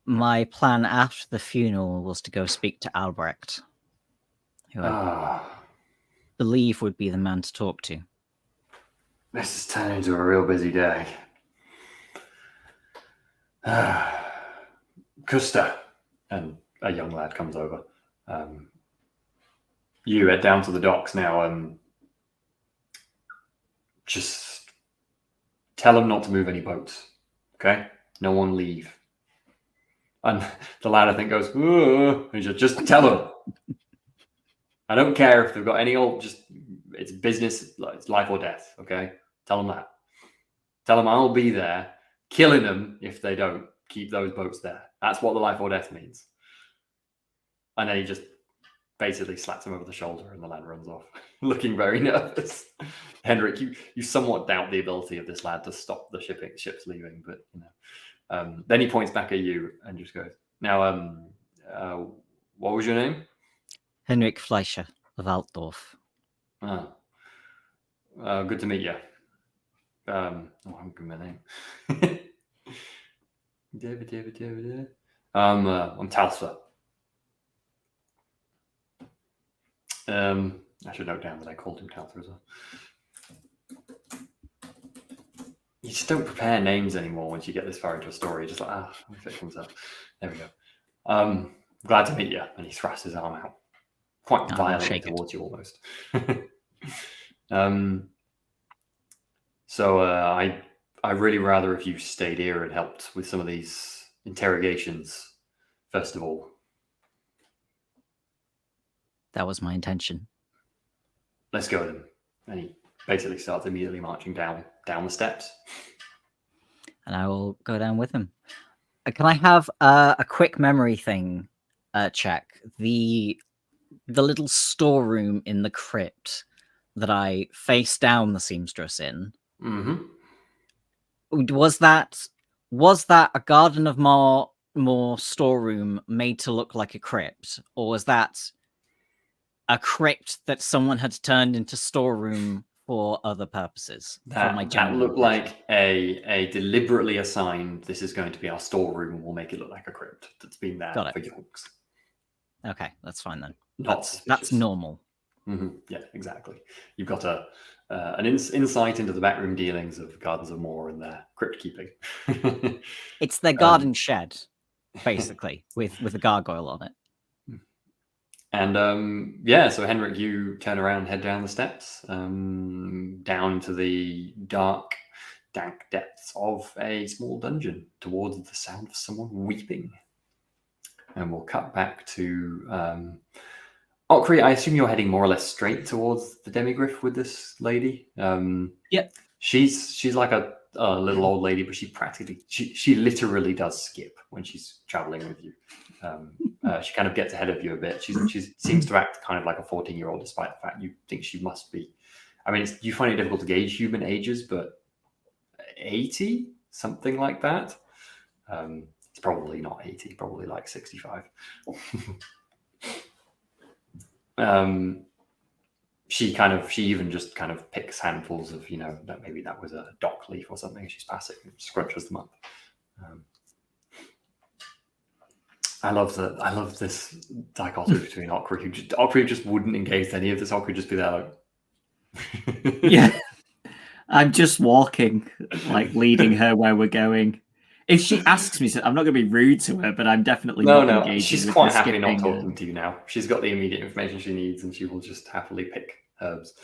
My plan after the funeral was to go speak to Albrecht, who I believe would be the man to talk to. This is turning into a real busy day. Custa, and a young lad comes over. You head down to the docks now. Just tell them not to move any boats. Okay? No one leave. And the lad, I think, goes, "Ooh," and just tell them. I don't care if they've got any it's business, it's life or death, okay? Tell them that. Tell them I'll be there, killing them if they don't keep those boats there. That's what the life or death means. And then he just basically slaps him over the shoulder and the lad runs off, looking very nervous. Henrik, you somewhat doubt the ability of this lad to stop the ships leaving, but you know. Then he points back at you and just goes, "Now, what was your name?" Henrik Fleischer of Altdorf. Good to meet you. I'm giving my name. I'm Talsa. I should note down that I called him Talter as well. You just don't prepare names anymore once you get this far into a story. You're just like, if it comes up. There we go. Glad to meet you. And he thrusts his arm out, quite violently towards you almost. So I really rather if you stayed here and helped with some of these interrogations, first of all. That was my intention. Let's go then. And he basically starts immediately marching down the steps. And I will go down with him. Can I have a quick memory thing check? The little storeroom in the crypt that I face down the seamstress in. Mm-hmm. Was that a Garden of More storeroom made to look like a crypt, or was that a crypt that someone had turned into storeroom for other purposes? That looked like a deliberately assigned, this is going to be our storeroom and we'll make it look like a crypt that's been there for yonks. Okay, that's fine then. That's normal. Mm-hmm. Yeah, exactly. You've got an insight into the backroom dealings of Gardens of Moor and their crypt keeping. It's their garden shed, basically, with a gargoyle on it. And so Henrik, you turn around, head down the steps, down to the dark, dank depths of a small dungeon towards the sound of someone weeping. And we'll cut back to Okri. I assume you're heading more or less straight towards the demigriff with this lady. Yep. She's like a little old lady, but she literally does skip when she's traveling with you. She kind of gets ahead of you a bit. She seems to act kind of like a 14-year-old, despite the fact you think she must be. I mean, you find it difficult to gauge human ages, but 80, something like that. It's probably not 80, probably like 65. She even just kind of picks handfuls of, that maybe that was a dock leaf or something. She's passing and scrunches them up. I love this dichotomy between Okri who just wouldn't engage any of this. Okri would just be there like, yeah. I'm just walking, like leading her where we're going. If she asks me, I'm not going to be rude to her, but I'm definitely not engaging. She's quite happy not talking to you now. She's got the immediate information she needs, and she will just happily pick herbs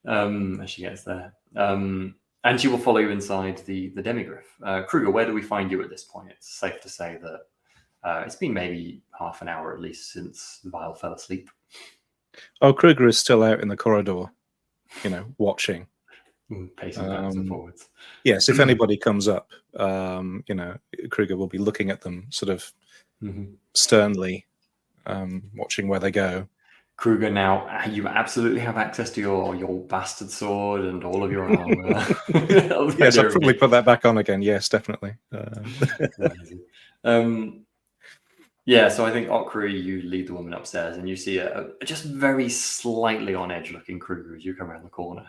as she gets there. And she will follow you inside the demigriff. Kruger, where do we find you at this point? It's safe to say that it's been maybe half an hour at least since the Vial fell asleep. Oh, Kruger is still out in the corridor, watching. Pacing backwards and forwards. Yes, if anybody comes up, Kruger will be looking at them sort of sternly, watching where they go. Kruger, now you absolutely have access to your bastard sword and all of your armor. Yes, I'll probably put that back on again. Yes, definitely. So I think Okri, you lead the woman upstairs, and you see a just very slightly on edge looking Kruger as you come around the corner.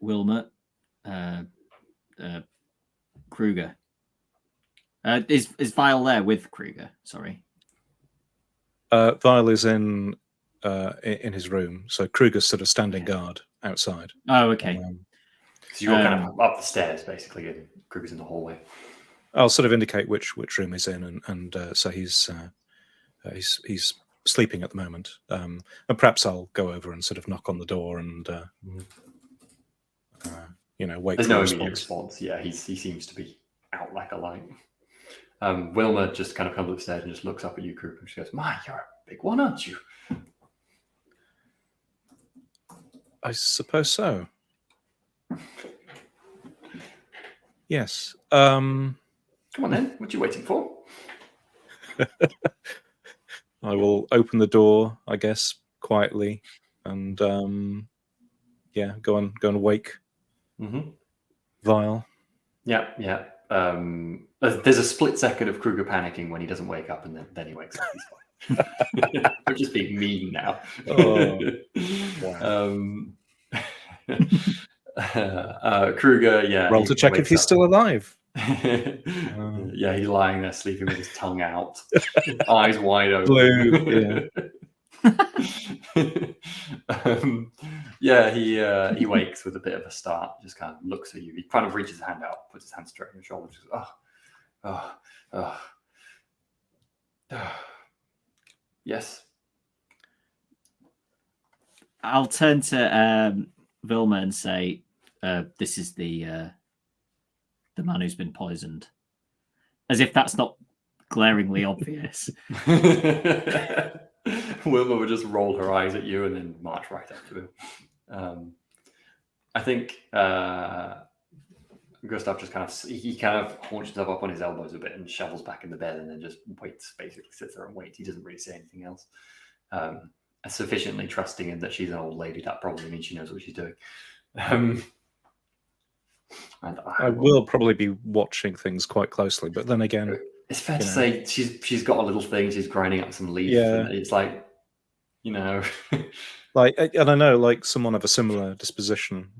Wilmot, Kruger. Is Vial there with Kruger? Sorry. Vial is in his room, so Kruger's sort of standing guard outside. Oh, okay. So you're kind of up the stairs, basically, and Kruger's in the hallway. I'll sort of indicate which room he's in, and so he's sleeping at the moment. And perhaps I'll go over and sort of knock on the door and wait. There's no immediate response. Yeah, he seems to be out like a light. Wilma just kind of comes upstairs and just looks up at you, Kruger, and she goes, "My, you're a big one, aren't you?" I suppose so. Yes. Come on then. What are you waiting for? I will open the door, I guess, quietly, and go and wake Vial. Yeah. There's a split second of Kruger panicking when he doesn't wake up, and then he wakes up. He's fine. I'm just being mean now. Oh, wow. Kruger, yeah. Roll he to check if wakes he's up. still alive. Yeah, he's lying there sleeping with his tongue out, eyes wide open. Blue, yeah, he wakes with a bit of a start, just kind of looks at you. He kind of reaches his hand out, puts his hand straight on your shoulder, just yes. I'll turn to Vilma and say, "This is the man who's been poisoned," as if that's not glaringly obvious. Wilma would just roll her eyes at you and then march right up to him. I think Gustav just kind of haunches himself up on his elbows a bit and shovels back in the bed and then just waits, basically sits there and waits. He doesn't really say anything else. Sufficiently trusting in that she's an old lady, that probably means she knows what she's doing. And I will probably be watching things quite closely, but then again, it's fair to say she's got a little thing. She's grinding up some leaf. Yeah. And it's like, like, and I know, like, someone of a similar disposition,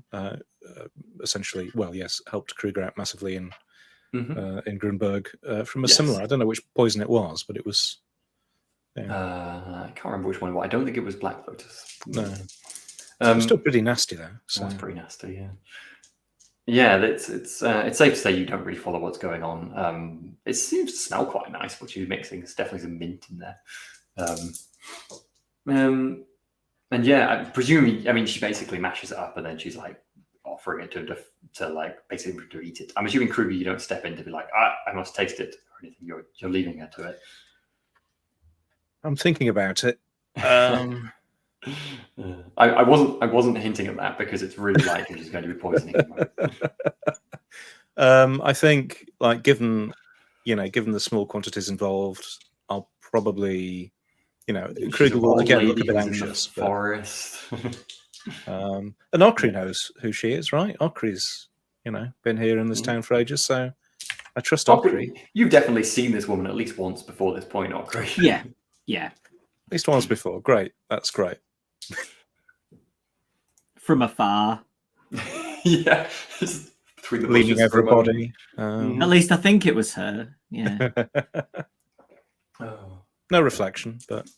essentially, well, yes, helped Kruger out massively in Grunberg from a similar. I don't know which poison it was, but it was. I can't remember which one it was. I don't think it was Black Lotus. No, it's still pretty nasty though. So. It's pretty nasty, yeah. Yeah, it's safe to say you don't really follow what's going on. It seems to smell quite nice, what you're mixing. There's definitely some mint in there. And yeah, presumably, I mean, she basically mashes it up and then she's like offering it to like basically to eat it. I'm assuming Kruger, you don't step in to be like, I must taste it or anything. You're leaving her to it. I'm thinking about it. I wasn't hinting at that because it's really likely she's going to be poisoning him. I think, like, given the small quantities involved, I'll probably, Kruger will again look a bit anxious. Forest. And Okri knows who she is, right? Okri's, been here in this town for ages, so I trust Okri. You've definitely seen this woman at least once before this point, Okri. Yeah. At least once before. Great. That's great. From afar. Yeah. Between the leaning over a body. At least I think it was her. Yeah. No reflection, but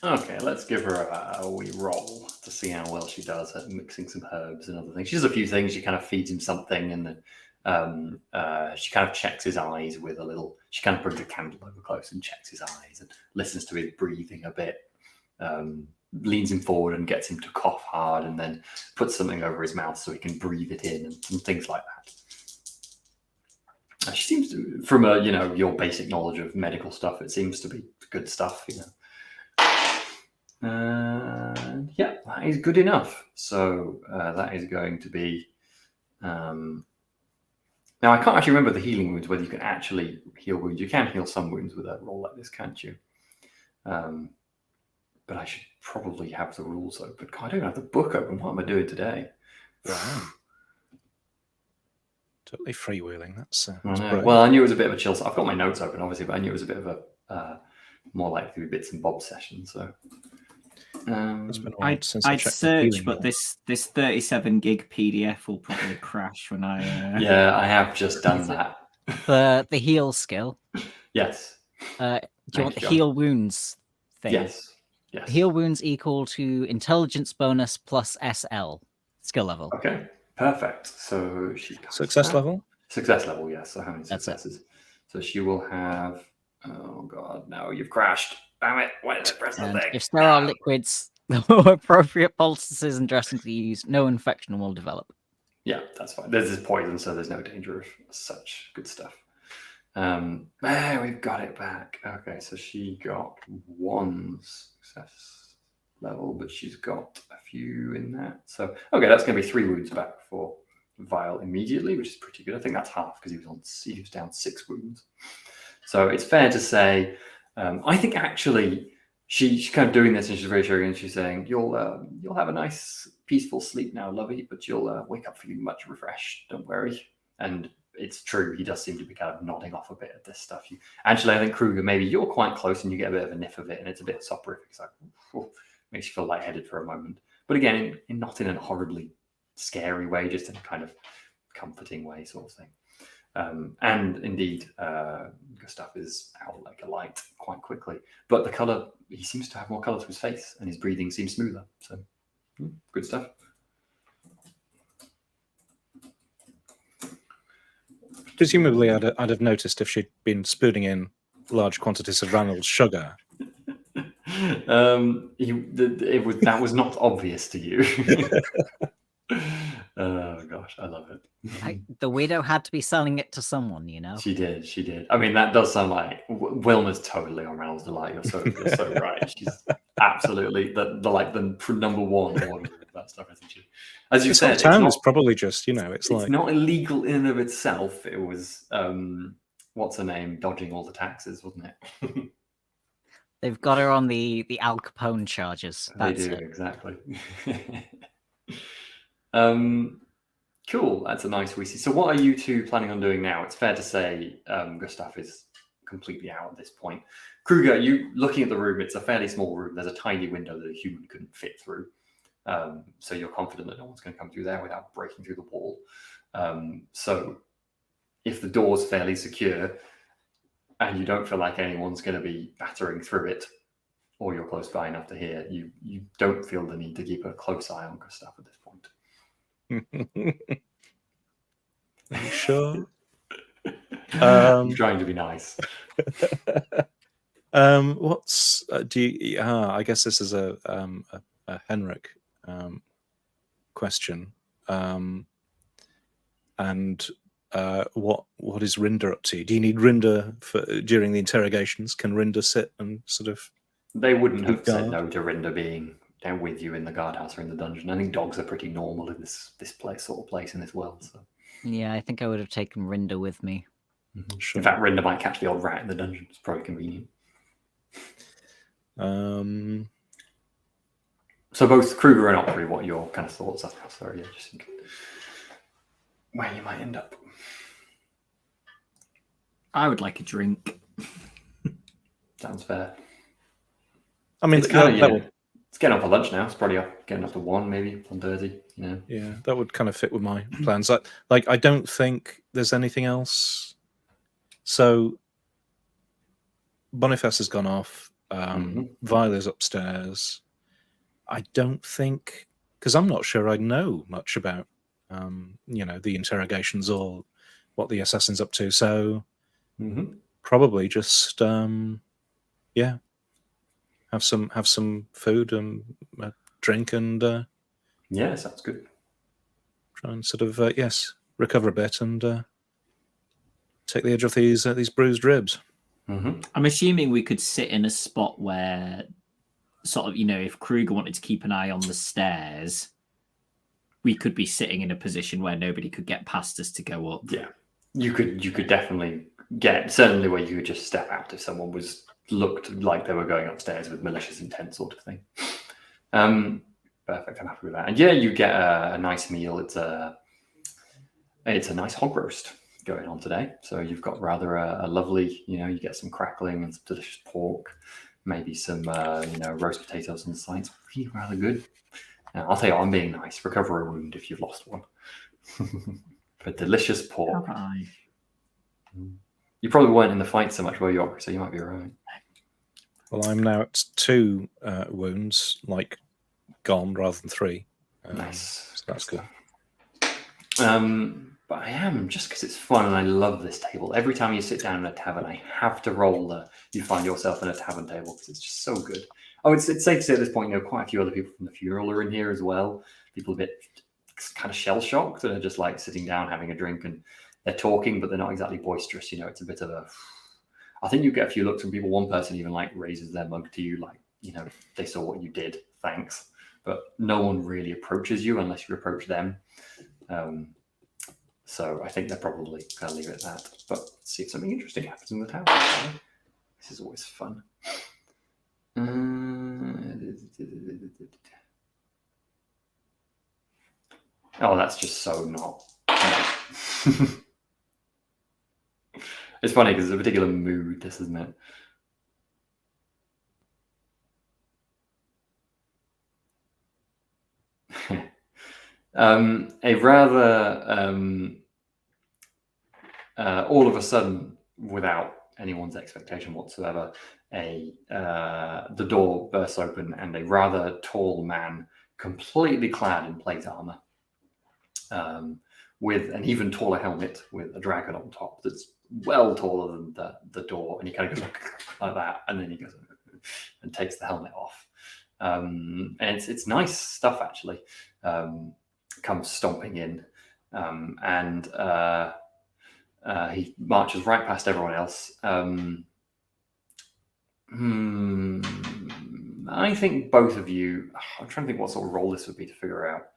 okay. Let's give her a wee roll to see how well she does at mixing some herbs and other things. She does a few things. She kind of feeds him something, and then she kind of checks his eyes with a little. She kind of brings a candle over close and checks his eyes and listens to his breathing a bit. Leans him forward and gets him to cough hard, and then puts something over his mouth so he can breathe it in and things like that. She seems to, from your basic knowledge of medical stuff, it seems to be good stuff, yeah, that is good enough. So that is going to be. Now I can't actually remember the healing wounds, whether you can actually heal wounds. You can heal some wounds with a roll like this, can't you? But I should probably have the rules open. God, I don't have the book open. What am I doing today? Wow. Totally freewheeling. That's well, I knew it was a bit of a chill. I've got my notes open, obviously, but I knew it was a bit of a more likely to be bits and bobs session. So I'd search, but this 37 gig PDF will probably crash when I. Yeah, I have just done that. The heal skill. Yes. Do you want the heal wounds thing? Yes. Heal wounds equal to intelligence bonus plus SL skill level. Okay. Perfect. So she got success level? Success level, yes. So how many successes? So she will have. Oh God! No, you've crashed. Damn it! Why did I press the thing? If sterile liquids, appropriate poultices and dressings to use, no infection will develop. Yeah, that's fine. This is poison, so there's no danger of such good stuff. We've got it back. Okay, so she got 1 success level, but she's got a few in that. So okay, that's going to be 3 wounds back for Vile immediately, which is pretty good. I think that's half because he was down 6 wounds. So it's fair to say, I think actually she's kind of doing this and she's reassuring and she's saying, you'll have a nice peaceful sleep now, lovey, but you'll wake up feeling much refreshed. Don't worry. And it's true. He does seem to be kind of nodding off a bit at this stuff. Actually, I think Kruger, maybe you're quite close and you get a bit of a niff of it and it's a bit soporific. It's like, makes you feel lightheaded for a moment. But again, not in a horribly scary way, just in a kind of comforting way, sort of thing. And indeed, Gustav is out like a light quite quickly. But the color, he seems to have more color to his face, and his breathing seems smoother. So, good stuff. Presumably, I'd have noticed if she'd been spooning in large quantities of Ranald's sugar. That was not obvious to you. Oh gosh, I love it. The widow had to be selling it to someone, you know. She did. I mean, that does sound like Wilma's totally on Ranald's delight. You're so right. She's absolutely the number one order of that stuff, isn't she? As you said, town is probably just, it's like not illegal in and of itself. It was what's her name, dodging all the taxes, wasn't it? They've got her on the Al Capone charges. That's they do, it. exactly. Cool. That's a nice we see. So what are you two planning on doing now? It's fair to say Gustav is completely out at this point. Kruger, you looking at the room, it's a fairly small room. There's a tiny window that a human couldn't fit through. So you're confident that no one's going to come through there without breaking through the wall. So if the door's fairly secure and you don't feel like anyone's going to be battering through it, or you're close by enough to hear, you don't feel the need to keep a close eye on Gustav at this point. Are you sure? I'm trying to be nice. What's do you? I guess this is a Henrik question. And what is Rinder up to? Do you need Rinder during the interrogations? Can Rinder sit and sort of? They wouldn't have said no to Rinder being down with you in the guardhouse or in the dungeon. I think dogs are pretty normal in this sort of place in this world. So. Yeah, I think I would have taken Rinder with me. Mm-hmm. Sure. In fact, Rinder might catch the odd rat in the dungeon. It's probably convenient. So both Kruger and Opry, what are your kind of thoughts are? Sorry, just think where you might end up. I would like a drink. Sounds fair. I mean, it's kind of, it's getting up for lunch now. It's probably getting up to 1, maybe 1:30. Yeah, that would kind of fit with my plans. I don't think there's anything else. So Boniface has gone off. Violet's upstairs. I don't think, because I'm not sure I know much about, the interrogations or what the assassin's up to. So probably just, have some food and a drink and yeah, sounds good. Try and sort of recover a bit and take the edge off these bruised ribs. I'm assuming we could sit in a spot where sort of, if Kruger wanted to keep an eye on the stairs, we could be sitting in a position where nobody could get past us to go up. Yeah, you could definitely get certainly where you could just step out if someone looked like they were going upstairs with malicious intent, sort of thing. Perfect. I'm happy with that. And yeah, you get a nice meal. It's a nice hog roast going on today. So you've got rather a lovely, you get some crackling and some delicious pork, maybe some, roast potatoes on the side. It's really rather good. I'll tell you what, I'm being nice. Recover a wound if you've lost one. For delicious pork. You probably weren't in the fight so much, were you, so you might be right. Well, I'm now at 2 wounds, gone rather than 3. Nice. So that's good. But I am, just because it's fun and I love this table. Every time you sit down in a tavern, I have to roll you find yourself in a tavern table because it's just so good. Oh, it's safe to say at this point, quite a few other people from the funeral are in here as well. People a bit kind of shell-shocked and are just sitting down having a drink and they're talking, but they're not exactly boisterous. It's a bit of a... I think you get a few looks from people. One person even raises their mug to you, they saw what you did, thanks. But no one really approaches you unless you approach them. So I think they're probably going to leave it at that. But let's see if something interesting happens in the tower. This is always fun. Oh, that's just so not. It's funny because it's a particular mood, this, isn't it? A rather all of a sudden, without anyone's expectation whatsoever, the door bursts open and a rather tall man, completely clad in plate armor, with an even taller helmet with a dragon on top that's well taller than the door, and he kind of goes like that, and then he goes and takes the helmet off. And it's nice stuff, actually. Comes stomping in, and he marches right past everyone else. I think both of you. I'm trying to think what sort of role this would be to figure out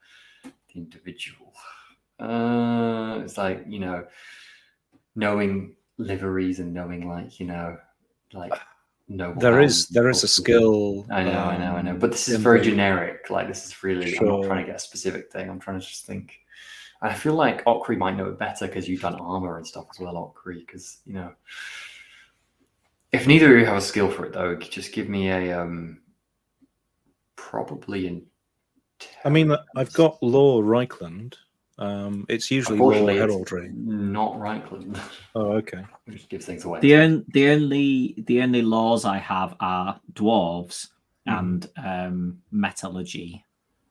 the individual. It's like, knowing liveries and knowing noble. There is a skill. I know. But this is very generic. Like, this is really. Sure. I'm not trying to get a specific thing. I'm trying to just think. I feel like Okri might know it better because you've done armor and stuff as well, Okri. Because if neither of you have a skill for it, though, just give me a probably in. I mean, I've got Law Reichland. It's usually Law Heraldry. Not Reichland. Oh, okay. Which gives things away. The only laws I have are dwarves and metallurgy.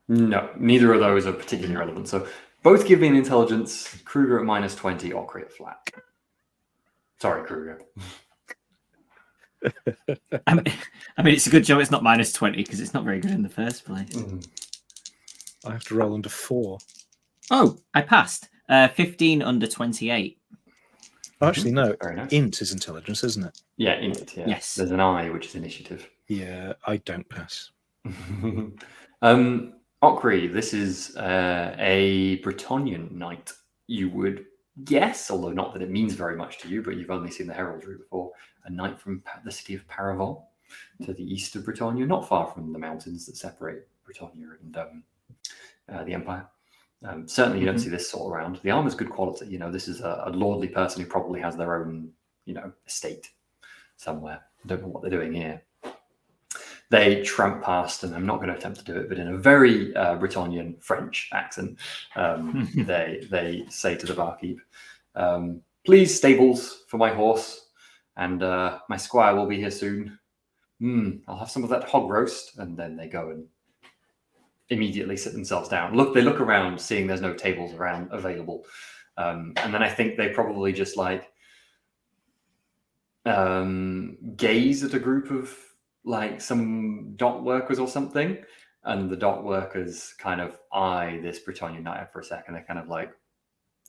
No, neither of those are particularly relevant. So both give me an intelligence. Kruger at -20, Okri at flat. Sorry, Kruger. I mean, it's a good job it's not -20 because it's not very good in the first place. I have to roll under 4. Oh, I passed. 15 under 28. Actually, no. Very nice. Int is intelligence, isn't it? Yeah, int. Yeah. Yes. There's an I, which is initiative. Yeah, I don't pass. Okri, this is a Bretonnian knight. You would guess, although not that it means very much to you, but you've only seen the heraldry before, a knight from the city of Paravol to the east of Bretonnia, not far from the mountains that separate Bretonnia and the Empire. Certainly you don't see this sort around. The armor's good quality. This is a lordly person who probably has their own, estate somewhere. I don't know what they're doing here. They tramp past, and I'm not going to attempt to do it, but in a very Bretonnian French accent, they say to the barkeep, please, stables for my horse, and my squire will be here soon. I'll have some of that hog roast. And then they go and immediately sit themselves down. They look around, seeing there's no tables around available. And then I think they probably just gaze at a group of some dock workers or something, and the dock workers kind of eye this Bretonnian knight for a second. They kind of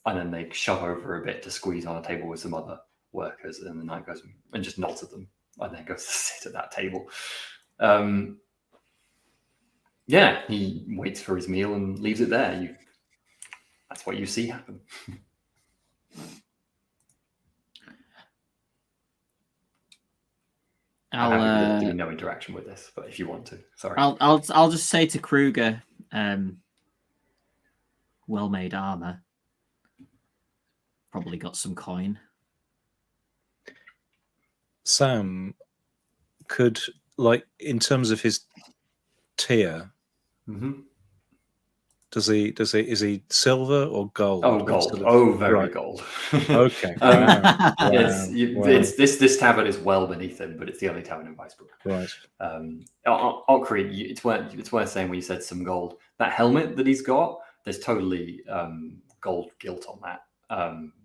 and then they shove over a bit to squeeze on a table with some other workers, and the knight goes and just nods at them, and then goes to sit at that table. Yeah, he waits for his meal and leaves it there. That's what you see happen. I'll do no interaction with this, but if you want to, sorry. I'll just say to Kruger, well-made armor. Probably got some coin. Sam could, in terms of his tier, is he silver or gold? Oh, gold. Very gold. Okay. This tavern is well beneath him, but it's the only tavern in Weisbrook. Right. Okri, it's worth saying when you said some gold, that helmet that he's got, there's totally gold gilt on that.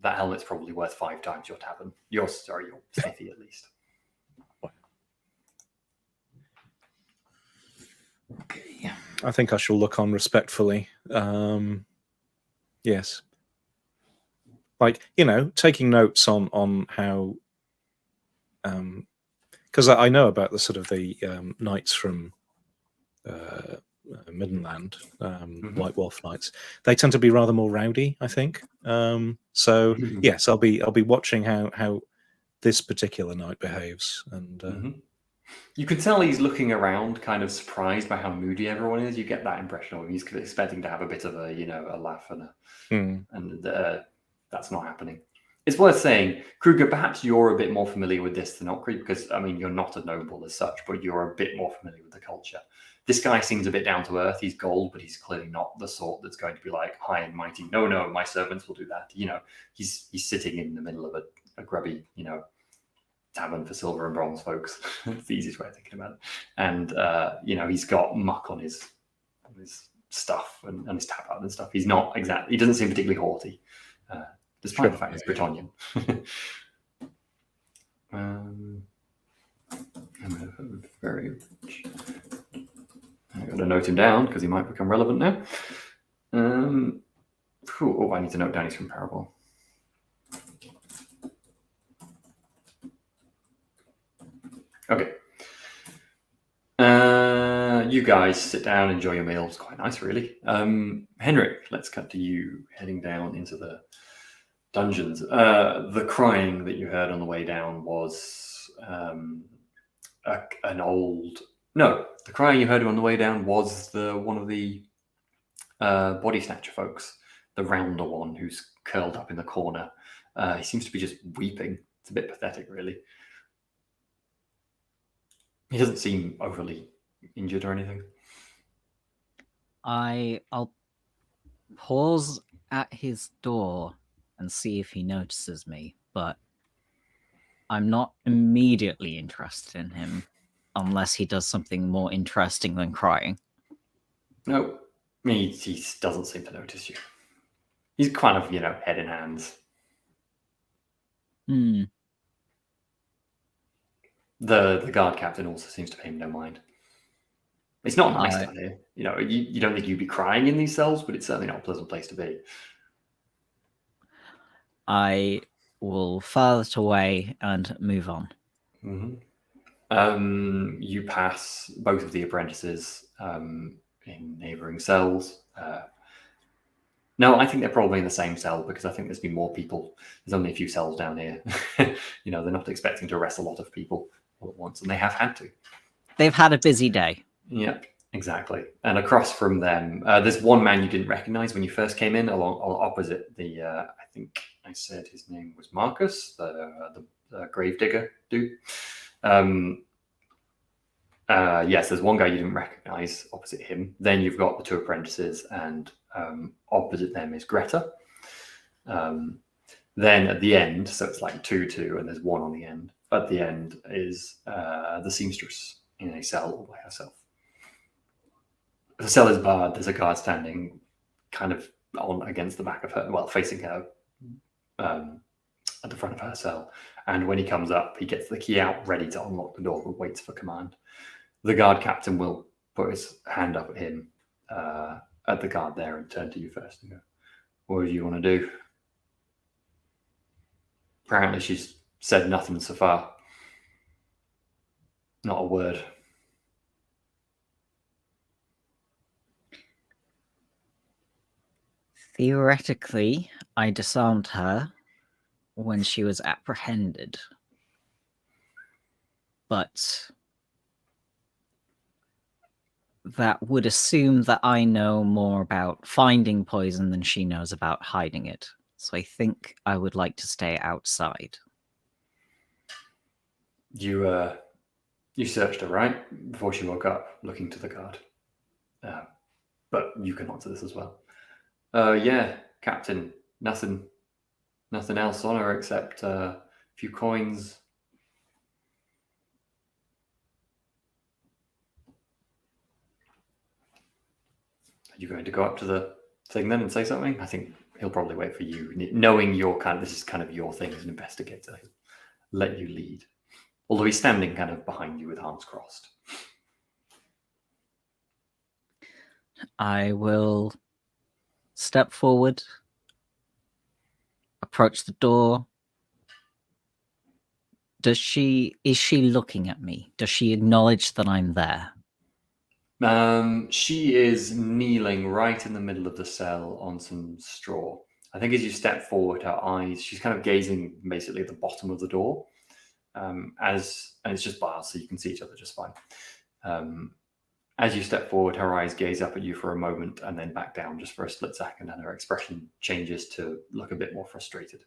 That helmet's probably worth 5 times your tavern. Your smithy at least. Okay. I think I shall look on respectfully. Yes. Taking notes on how, because I know about the sort of the knights from Middenland, White Wolf knights. They tend to be rather more rowdy, I think. Yes, I'll be watching how this particular knight behaves, and you can tell he's looking around, kind of surprised by how moody everyone is. You get that impression of him. He's expecting to have a bit of a laugh and that's not happening. It's worth saying, Kruger, perhaps you're a bit more familiar with this than Okri, because you're not a noble as such, but you're a bit more familiar with the culture. this guy seems a bit down to earth. He's gold, but he's clearly not the sort that's going to be like high and mighty. No, my servants will do that. He's sitting in the middle of a grubby, tavern for silver and bronze folks. It's the easiest way of thinking about it. And he's got muck on his stuff and his tabard and stuff. He's not exactly. He doesn't seem particularly haughty, despite the fact he's Bretonnian. Very rich. I got to note him down because he might become relevant now. Oh, I need to note down his comparable. Okay. You guys sit down, enjoy your meal. It's quite nice, really. Henrik, let's cut to you heading down into the dungeons. The crying that you heard on the way down was an old... No, the crying you heard on the way down was one of the body snatcher folks, the rounder one who's curled up in the corner. He seems to be just weeping. It's a bit pathetic, really. He doesn't seem overly injured or anything. I'll pause at his door and see if he notices me, but I'm not immediately interested in him unless he does something more interesting than crying. No, he doesn't seem to notice you. He's kind of, head in hands. The guard captain also seems to pay him no mind. It's not nice down here. You don't think you'd be crying in these cells, but it's certainly not a pleasant place to be. I will file it away and move on. Mm-hmm. You pass both of the apprentices in neighbouring cells. No, I think they're probably in the same cell because I think there's been more people. There's only a few cells down here. They're not expecting to arrest a lot of people all at once, and they have had to. They've had a busy day. Yep, exactly. And across from them, there's one man you didn't recognise when you first came in, along opposite the. I think I said his name was Marcus, the gravedigger dude. Yes, there's one guy you didn't recognise opposite him. Then you've got the two apprentices, and opposite them is Greta. Then at the end, so it's like 2-2, and there's one on the end. At the end is the seamstress in a cell all by herself. The cell is barred. There's a guard standing kind of against the back of her, facing her at the front of her cell. And when he comes up, he gets the key out, ready to unlock the door, but waits for command. The guard captain will put his hand up at him, at the guard there, and turn to you first and go, "What do you want to do?" Apparently she's said nothing so far. Not a word. Theoretically, I disarmed her when she was apprehended. But that would assume that I know more about finding poison than she knows about hiding it. So I think I would like to stay outside. You searched her, right? Before she woke up, looking to the guard. But you can answer this as well. Yeah, Captain. Nothing else on her except a few coins. Are you going to go up to the thing then and say something? I think he'll probably wait for you, knowing this is kind of your thing as an investigator. He'll let you lead. Although he's standing kind of behind you with arms crossed. I will step forward, approach the door. Is she looking at me? Does she acknowledge that I'm there? She is kneeling right in the middle of the cell on some straw. I think as you step forward, her eyes, she's kind of gazing basically at the bottom of the door. And it's just bars, so you can see each other just fine. As you step forward, her eyes gaze up at you for a moment and then back down just for a split second, and her expression changes to look a bit more frustrated.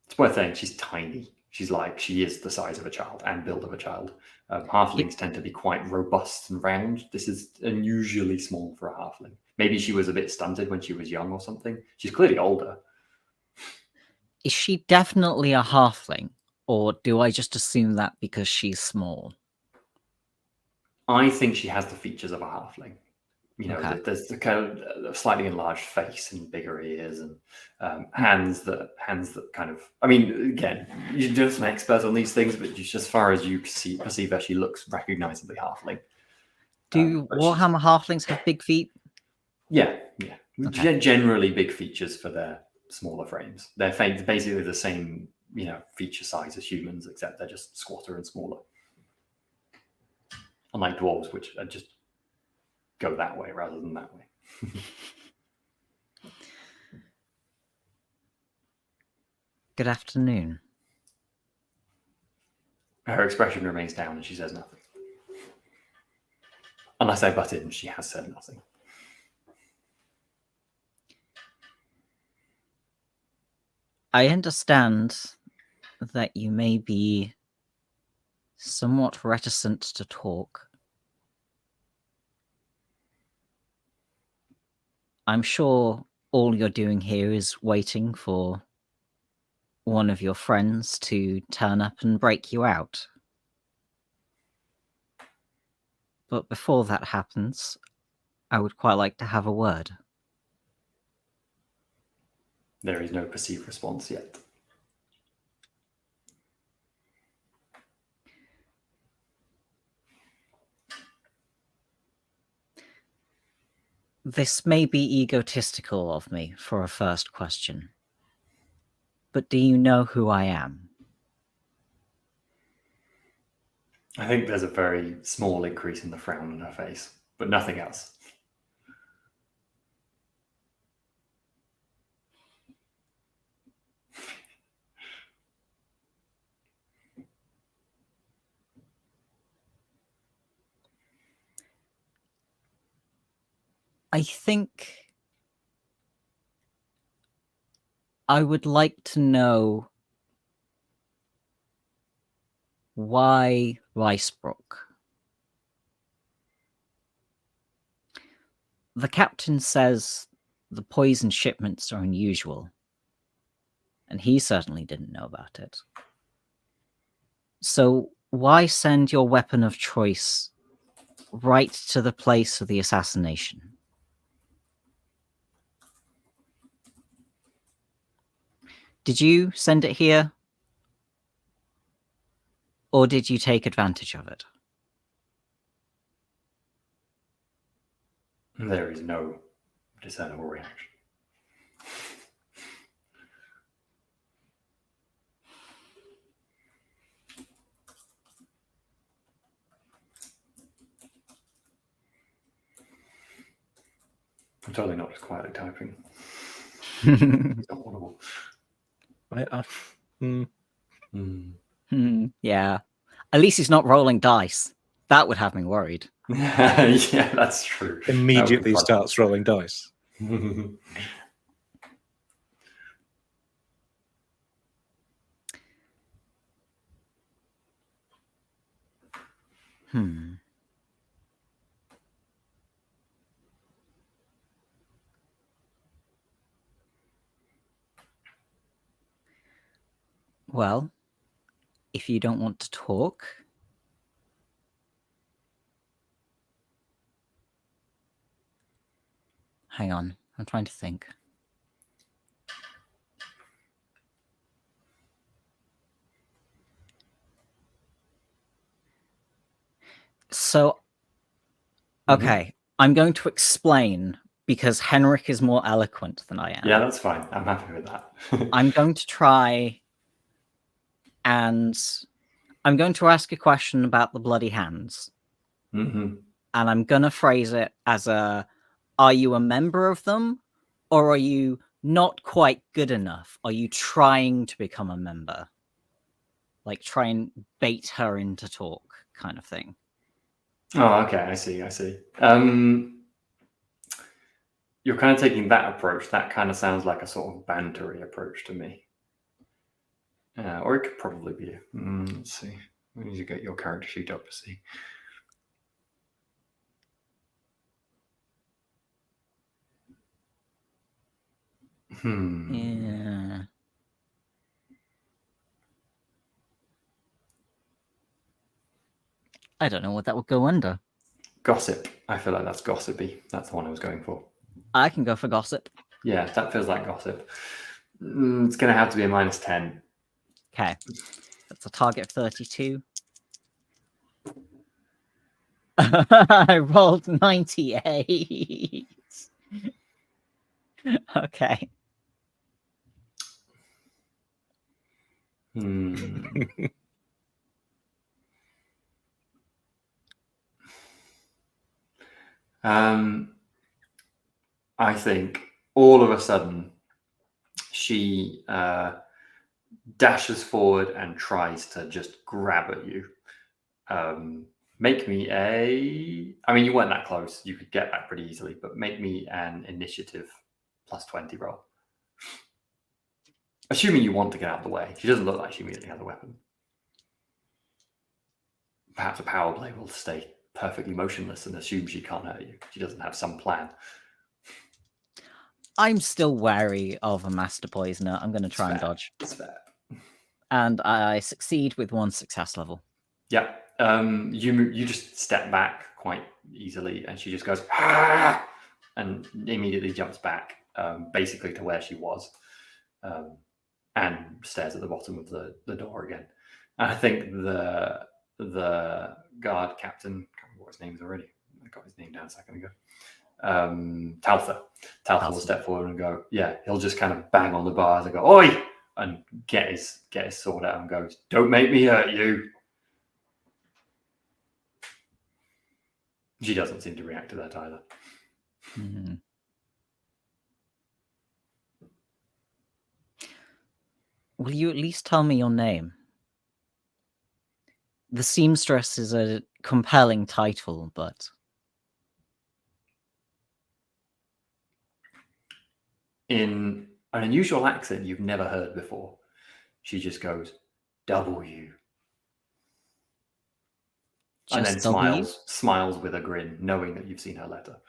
It's worth saying she's tiny. She is the size of a child and build of a child. Halflings tend to be quite robust and round. This is unusually small for a halfling. Maybe she was a bit stunted when she was young or something. She's clearly older. Is she definitely a halfling, or do I just assume that because she's small? I think she has the features of a halfling. Okay. There's the kind of slightly enlarged face and bigger ears and hands that kind of. I mean, again, you're just an expert on these things, but just as far as you perceive her, she looks recognizably halfling. Do Warhammer halflings have big feet? Yeah. Okay. Generally big features for their smaller frames. They're basically the same, feature size as humans, except they're just squatter and smaller. Unlike dwarves, which are just go that way rather than that way. Good afternoon. Her expression remains down and she says nothing. Unless I butt in, she has said nothing. I understand that you may be somewhat reticent to talk. I'm sure all you're doing here is waiting for one of your friends to turn up and break you out. But before that happens, I would quite like to have a word. There is no perceived response yet. This may be egotistical of me for a first question, but do you know who I am? I think there's a very small increase in the frown on her face, but nothing else. I think I would like to know why Ricebrook. The captain says the poison shipments are unusual, and he certainly didn't know about it. So why send your weapon of choice right to the place of the assassination? Did you send it here? Or did you take advantage of it? There is no discernible reaction. I'm totally not just quietly typing. It's not audible. Yeah. At least he's not rolling dice. That would have me worried. Yeah, that's true. Immediately starts rolling dice. Well, if you don't want to talk, hang on, I'm trying to think. So, okay, I'm going to explain because Henrik is more eloquent than I am. Yeah, that's fine. I'm happy with that. I'm going to try and I'm going to ask a question about the bloody hands. Mm-hmm. And I'm going to phrase it as are you a member of them or are you not quite good enough? Are you trying to become a member? Like try and bait her into talk kind of thing. Oh, okay. I see. You're kind of taking that approach. That kind of sounds like a sort of bantery approach to me. Or it could probably be. Let's see. We need to get your character sheet up to see. Yeah. I don't know what that would go under. Gossip. I feel like that's gossipy. That's the one I was going for. I can go for gossip. Yeah, that feels like gossip. It's going to have to be a -10. Okay. That's a target of 32. I rolled 98. Okay. I think all of a sudden she dashes forward and tries to just grab at you. Make me I mean, you weren't that close. You could get back pretty easily, but make me an initiative +20 roll. Assuming you want to get out of the way. She doesn't look like she immediately has a weapon. Perhaps a power blade will stay perfectly motionless and assume she can't hurt you. She doesn't have some plan. I'm still wary of a master poisoner. I'm going to try and dodge. It's fair. And I succeed with 1 success level. Yeah. You just step back quite easily, and she just goes, "Ah!" and immediately jumps back, basically to where she was, and stares at the bottom of the door again. And I think the guard captain, I can't remember what his name is already. I got his name down a second ago. Taltha will step forward and go, yeah, he'll just kind of bang on the bars and go, "Oi!" and get his sword out and goes, "Don't make me hurt you." She doesn't seem to react to that either. Mm-hmm. Will you at least tell me your name? The Seamstress is a compelling title, but... in an unusual accent you've never heard before, she just goes, "W." And then smiles with a grin, knowing that you've seen her letter.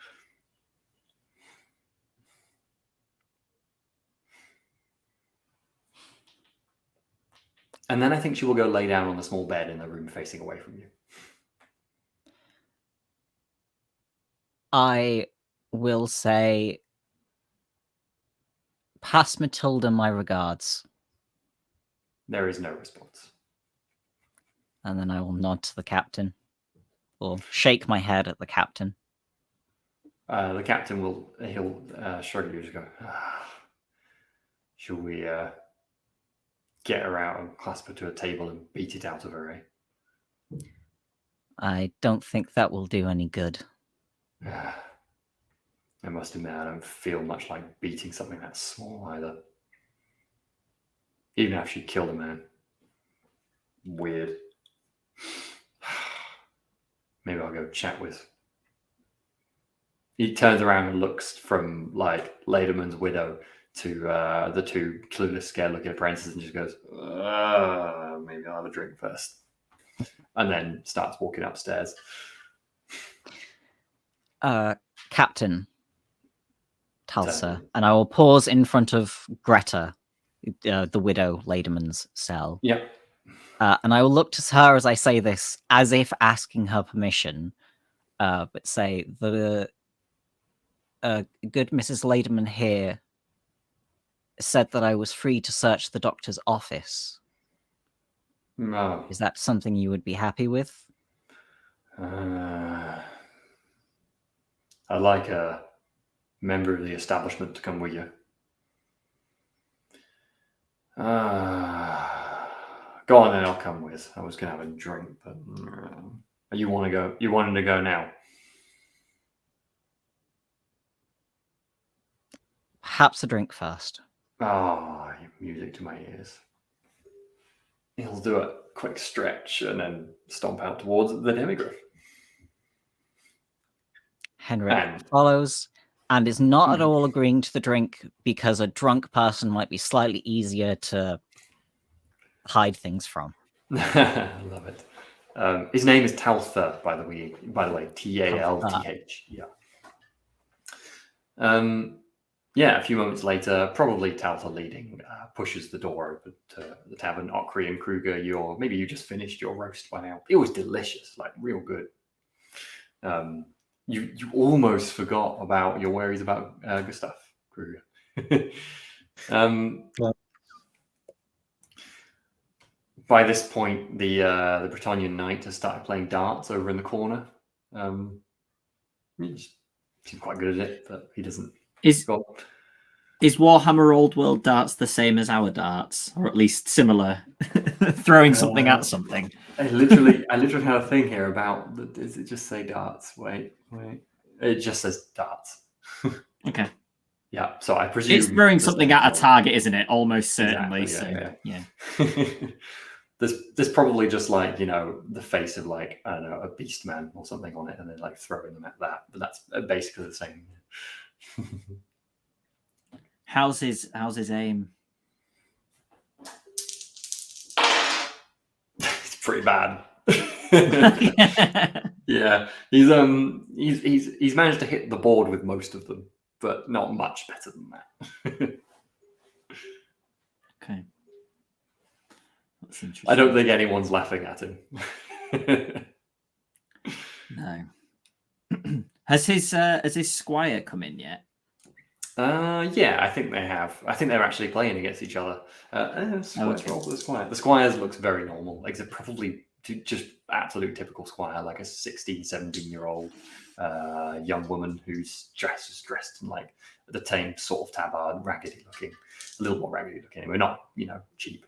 And then I think she will go lay down on the small bed in the room facing away from you. I will say, pass Matilda my regards. There is no response. And then I will nod to the captain, or shake my head at the captain. The captain he'll shrug you and go, "Shall we get her out and clasp her to a table and beat it out of her, eh?" I don't think that will do any good. I must admit, I don't feel much like beating something that small either. Even after she killed a man. Weird. Maybe I'll go chat with... He turns around and looks from like Lederman's widow to the two clueless, scared-looking apprentices and just goes, "Maybe I'll have a drink first." And then starts walking upstairs. Captain Talsa, and I will pause in front of Greta, the widow Lederman's cell. Yep. And I will look to her as I say this, as if asking her permission, but say, the good Mrs. Lederman here said that I was free to search the doctor's office. No. Is that something you would be happy with? I'd like a member of the establishment to come with you. Go on then, I'll come with. I was going to have a drink, but you want to go? You wanted to go now? Perhaps a drink first. Music to my ears. He'll do a quick stretch and then stomp out towards the demigryph. Henrik follows and is not at all agreeing to the drink because a drunk person might be slightly easier to hide things from. Love it. His name is Talther, by the way. Talth. Yeah. Yeah. A few moments later, probably Talther leading, pushes the door open to the tavern. Okri and Kruger, you just finished your roast by now. It was delicious, like real good. You almost forgot about your worries about Gustav, Kruger. By this point, the Bretonnian knight has started playing darts over in the corner. He's quite good at it, but he doesn't. Is Warhammer Old World darts the same as our darts, or at least similar? Throwing something at something. I literally had a thing here about. Does it just say darts? Wait. It just says darts. Okay. Yeah. So I presume it's throwing something at a target, isn't it? Almost certainly. Exactly, yeah. There's probably just like, the face of like, I don't know, a beast man or something on it, and then like throwing them at that. But that's basically the same. How's his aim? It's pretty bad. Yeah, he's managed to hit the board with most of them, but not much better than that. Okay. That's interesting. I don't think anyone's laughing at him. No. Has his squire come in yet? Yeah, I think they have. I think they're actually playing against each other. Let's roll for the squire. The squires looks very normal. Like, they're probably just absolute typical squire, like a 16, 17-year-old young woman who's dressed in like the same sort of tabard, raggedy looking, a little more raggedy looking. Anyway, not cheap.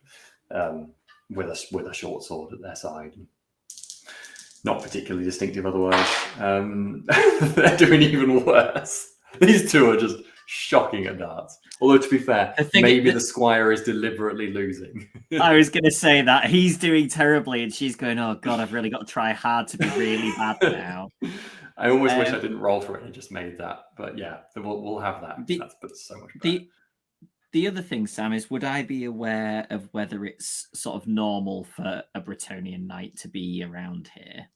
With a short sword at their side. Not particularly distinctive otherwise. They're doing even worse. These two are just shocking at darts. Although, to be fair, maybe the squire is deliberately losing. I was going to say that. He's doing terribly, and she's going, oh, God, I've really got to try hard to be really bad now. I almost wish I didn't roll for it and just made that. But yeah, we'll have that. That's so much better. The other thing, Sam, is would I be aware of whether it's sort of normal for a Bretonnian knight to be around here?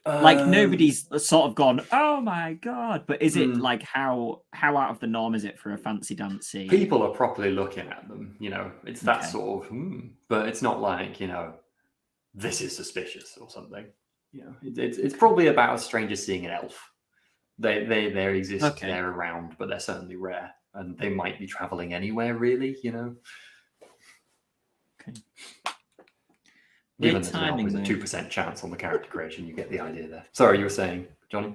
Like, nobody's sort of gone, oh my God, but is it like how out of the norm is it for a fancy dancy? People are properly looking at them, it's that sort of, but it's not like, this is suspicious or something. It's probably about a stranger seeing an elf. They exist, they're around, but they're certainly rare, and they might be traveling anywhere, really, Okay. Given there's always a 2% chance on the character creation, you get the idea there. Sorry, you were saying, Johnny?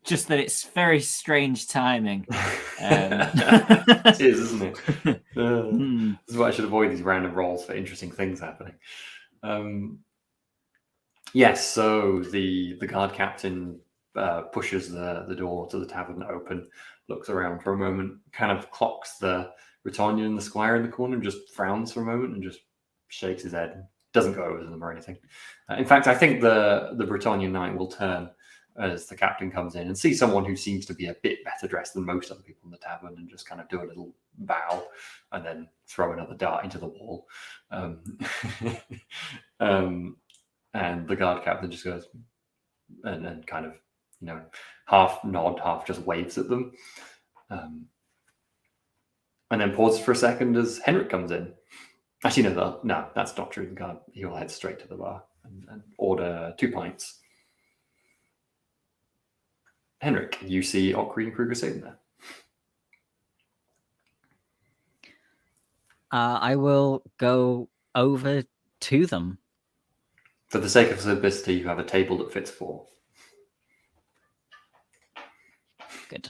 Just that it's very strange timing. It is, isn't it? This is why I should avoid these random rolls for interesting things happening. Yes, so the guard captain pushes the door to the tavern open, looks around for a moment, kind of clocks the Bretonnian and the squire in the corner, and just frowns for a moment and just shakes his head. Doesn't go over to them or anything. In fact, I think the Bretonnian knight will turn as the captain comes in and see someone who seems to be a bit better dressed than most other people in the tavern, and just kind of do a little bow and then throw another dart into the wall. And the guard captain just goes and kind of, half nod, half just waves at them. And then pauses for a second as Henrik comes in. Actually, no, that's not true. The guard, he will head straight to the bar and order 2 pints. Henrik, you see Okri and Kruger sitting there. I will go over to them. For the sake of simplicity, you have a table that fits 4. Good.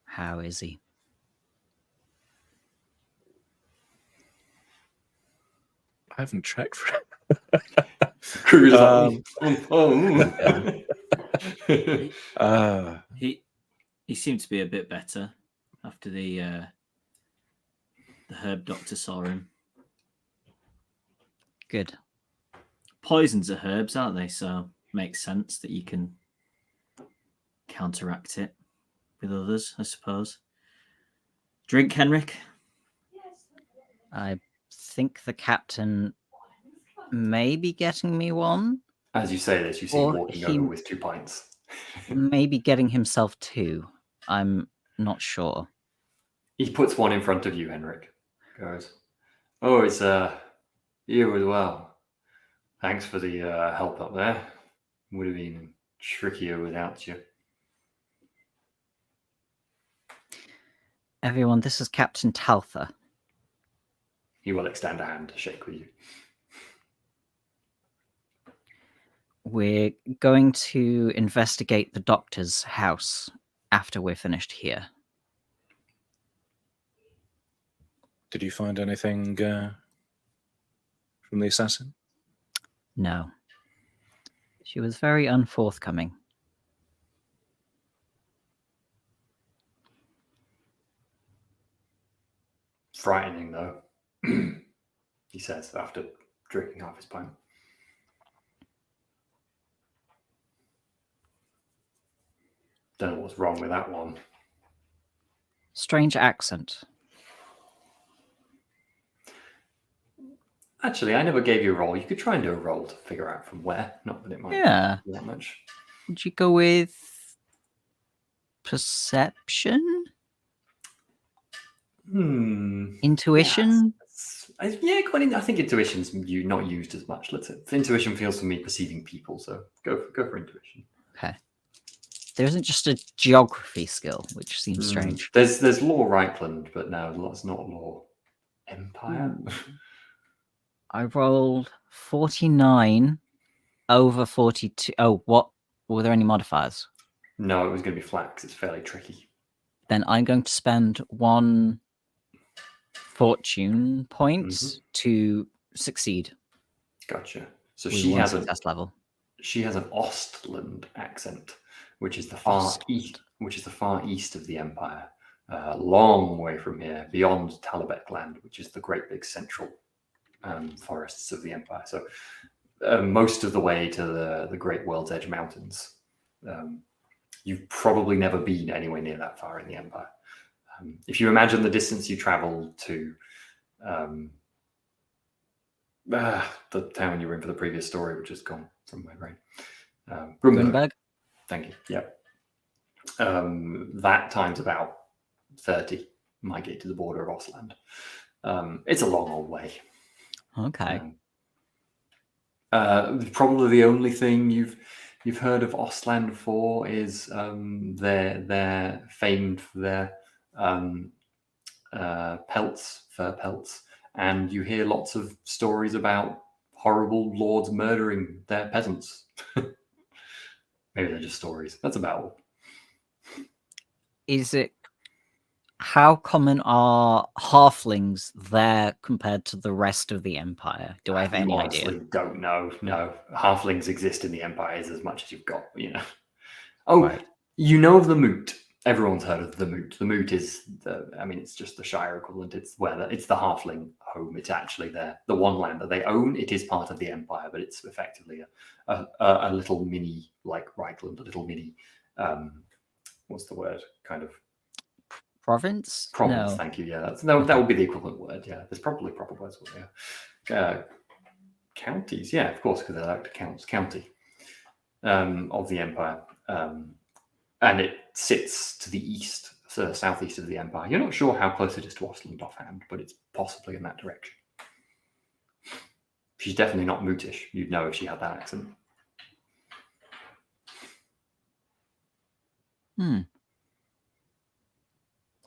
How is he? I haven't checked for it. Kruger's he seemed to be a bit better after the herb doctor saw him. Good. Poisons are herbs, aren't they? So makes sense that you can counteract it with others, I suppose. Drink, Henrik. I think the captain may be getting me one, As you say this, you see him or walking he over with 2 pints. may be getting himself two. I'm not sure. He puts one in front of you, Henrik. Goes, oh, it's you as well. Thanks for the help up there. Would have been trickier without you. Everyone, this is Captain Talther. He will extend a hand to shake with you. We're going to investigate the doctor's house after we're finished here. Did you find anything from the assassin? No. She was very unforthcoming. Frightening, though, he says after drinking half his pint. Don't know what's wrong with that one. Strange accent. Actually, I never gave you a roll. You could try and do a roll to figure out from where. Not that it might Yeah. be that much. Would you go with perception? Intuition? Yeah, I think intuition's not used as much. Intuition feels for me perceiving people, so go for intuition. Okay. There isn't just a geography skill, which seems strange. There's law Reichland, but no, it's not law Empire. I rolled 49 over 42. Oh, what? Were there any modifiers? No, it was going to be flat because it's fairly tricky. Then I'm going to spend 1 fortune point to succeed. Gotcha. So with she one has success level. She has an Ostland accent, which is the far east of the empire, a long way from here, beyond Talabek land, which is the great big central forests of the empire. So most of the way to the Great World's Edge Mountains. You've probably never been anywhere near that far in the empire. If you imagine the distance you travel to the town you were in for the previous story, which has gone from my brain. Grunberg? Thank you. Yep. That time's about 30 might get to the border of Ostland. It's a long old way. Okay. Probably the only thing you've heard of Ostland for is they're famed for their fur pelts, and you hear lots of stories about horrible lords murdering their peasants. Maybe they're just stories. That's about all. How common are halflings there compared to the rest of the empire? Do I have any idea? I don't know. No, halflings exist in the empires as much as you've got, Oh, right. You know of the Moot. Everyone's heard of the Moot. The Moot is it's just the Shire equivalent. It's it's the halfling home. It's actually the one land that they own. It is part of the empire, but it's effectively a little mini, like Reichland, a little mini, what's the word? Kind of province. Province, no. Thank you. Yeah, that would be the equivalent word. Yeah, there's probably proper words for it. Yeah. Counties, yeah, of course, because they like to count. County of the empire. And it sits to the east, so southeast of the empire. You're not sure how close it is to Ostland offhand, but it's possibly in that direction. She's definitely not Mootish. You'd know if she had that accent.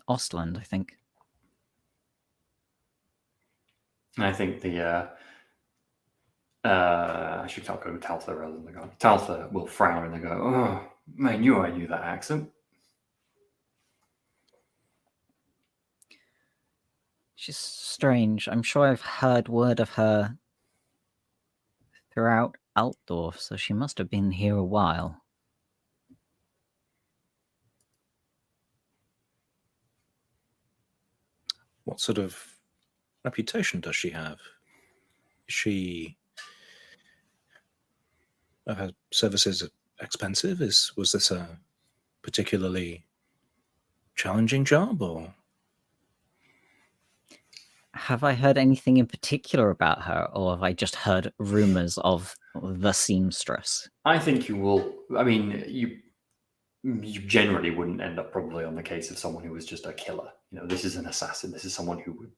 Ostland, I think. I think I should talk over Taltha rather than the god. Taltha will frown and they go, "Oh, I knew that accent." She's strange. I'm sure I've heard word of her throughout Altdorf, so she must have been here a while. What sort of reputation does she have? Is are her services expensive? Was this a particularly challenging job, or? Have I heard anything in particular about her, or have I just heard rumors of the seamstress? I think you will. I mean, you generally wouldn't end up probably on the case of someone who was just a killer. This is an assassin. This is someone who would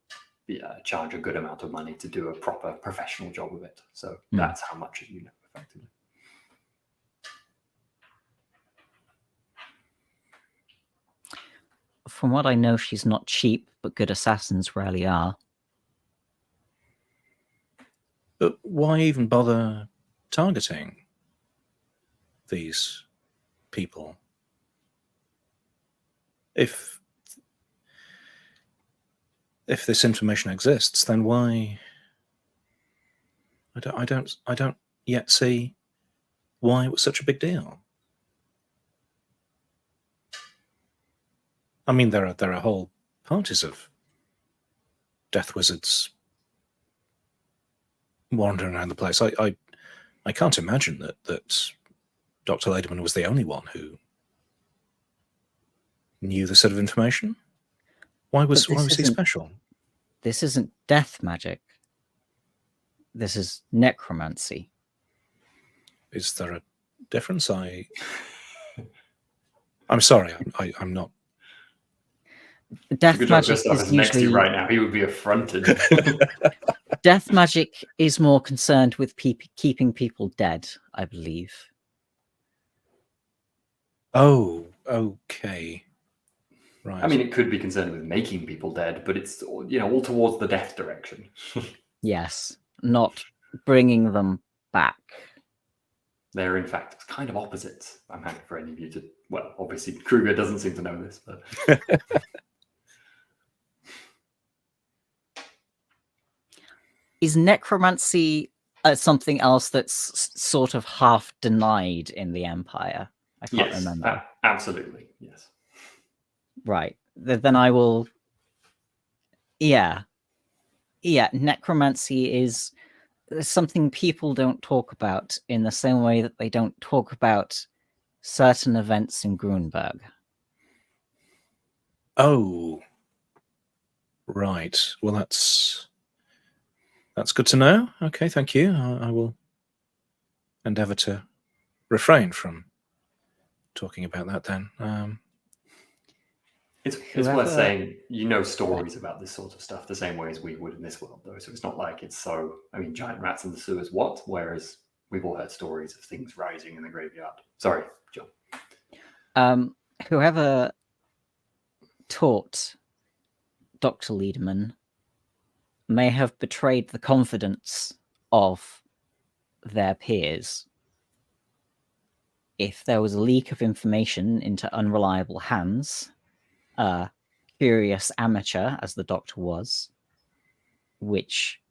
charge a good amount of money to do a proper professional job of it. So that's how much you know, effectively. From what I know, she's not cheap, but good assassins rarely are. But why even bother targeting these people? If this information exists, then why? I don't yet see why it was such a big deal. I mean, there are whole parties of death wizards wandering around the place. I can't imagine that Dr. Lederman was the only one who knew this sort of information. Why was he special? This isn't death magic. This is necromancy. Is there a difference? I'm sorry. I'm not. Death magic Gustav is next to you usually right now. He would be affronted. death magic is more concerned with keeping people dead, I believe. Oh, okay. Right. I mean, it could be concerned with making people dead, but it's all towards the death direction. Yes, not bringing them back. They're in fact kind of opposites. I'm happy for any of you to. Well, obviously Kruger doesn't seem to know this, but is necromancy something else that's sort of half denied in the Empire? I can't remember. Absolutely, yes. Right. Then I will. Yeah. Necromancy is something people don't talk about in the same way that they don't talk about certain events in Grunberg. Oh, right. Well, that's good to know. Okay, thank you. I will endeavour to refrain from talking about that then. It's worth saying, stories about this sort of stuff the same way as we would in this world, though. So it's not like it's so. I mean, giant rats in the sewers, what? Whereas we've all heard stories of things rising in the graveyard. Sorry, John. Whoever taught Dr. Lederman may have betrayed the confidence of their peers. If there was a leak of information into unreliable hands, a curious amateur, as the doctor was, which,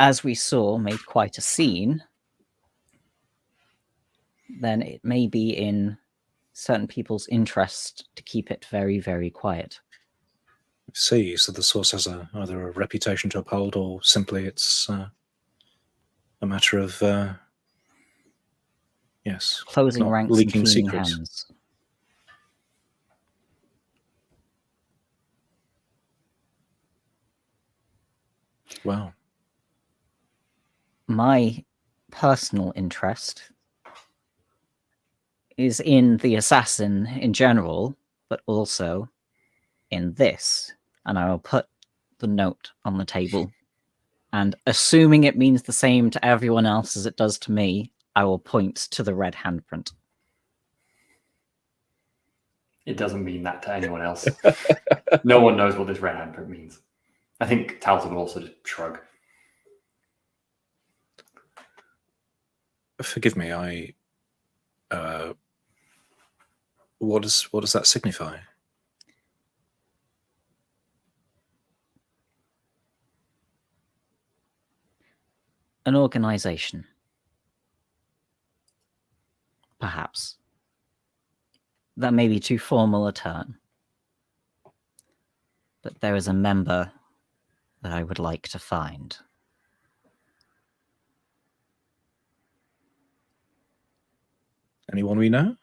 as we saw, made quite a scene, then it may be in certain people's interest to keep it very, very quiet. See, so the source has either a reputation to uphold, or simply it's a matter of closing ranks leaking and cleaning secrets. hands. Wow. My personal interest is in the assassin in general, but also in this. And I will put the note on the table. And assuming it means the same to everyone else as it does to me, I will point to the red handprint. It doesn't mean that to anyone else. No one knows what this red handprint means. I think Talton will also just shrug. Forgive me, what does that signify? An organization. Perhaps. That may be too formal a term. But there is a member that I would like to find. Anyone we know?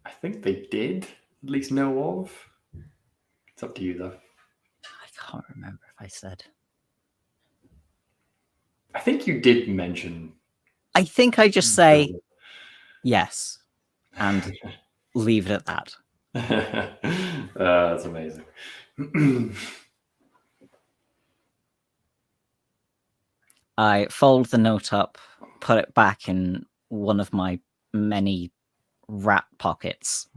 I think they did at least know of. It's up to you, though. I can't remember if I said. I think you did mention. I think I just say yes and leave it at that. That's amazing. I fold the note up, put it back in one of my many rat pockets,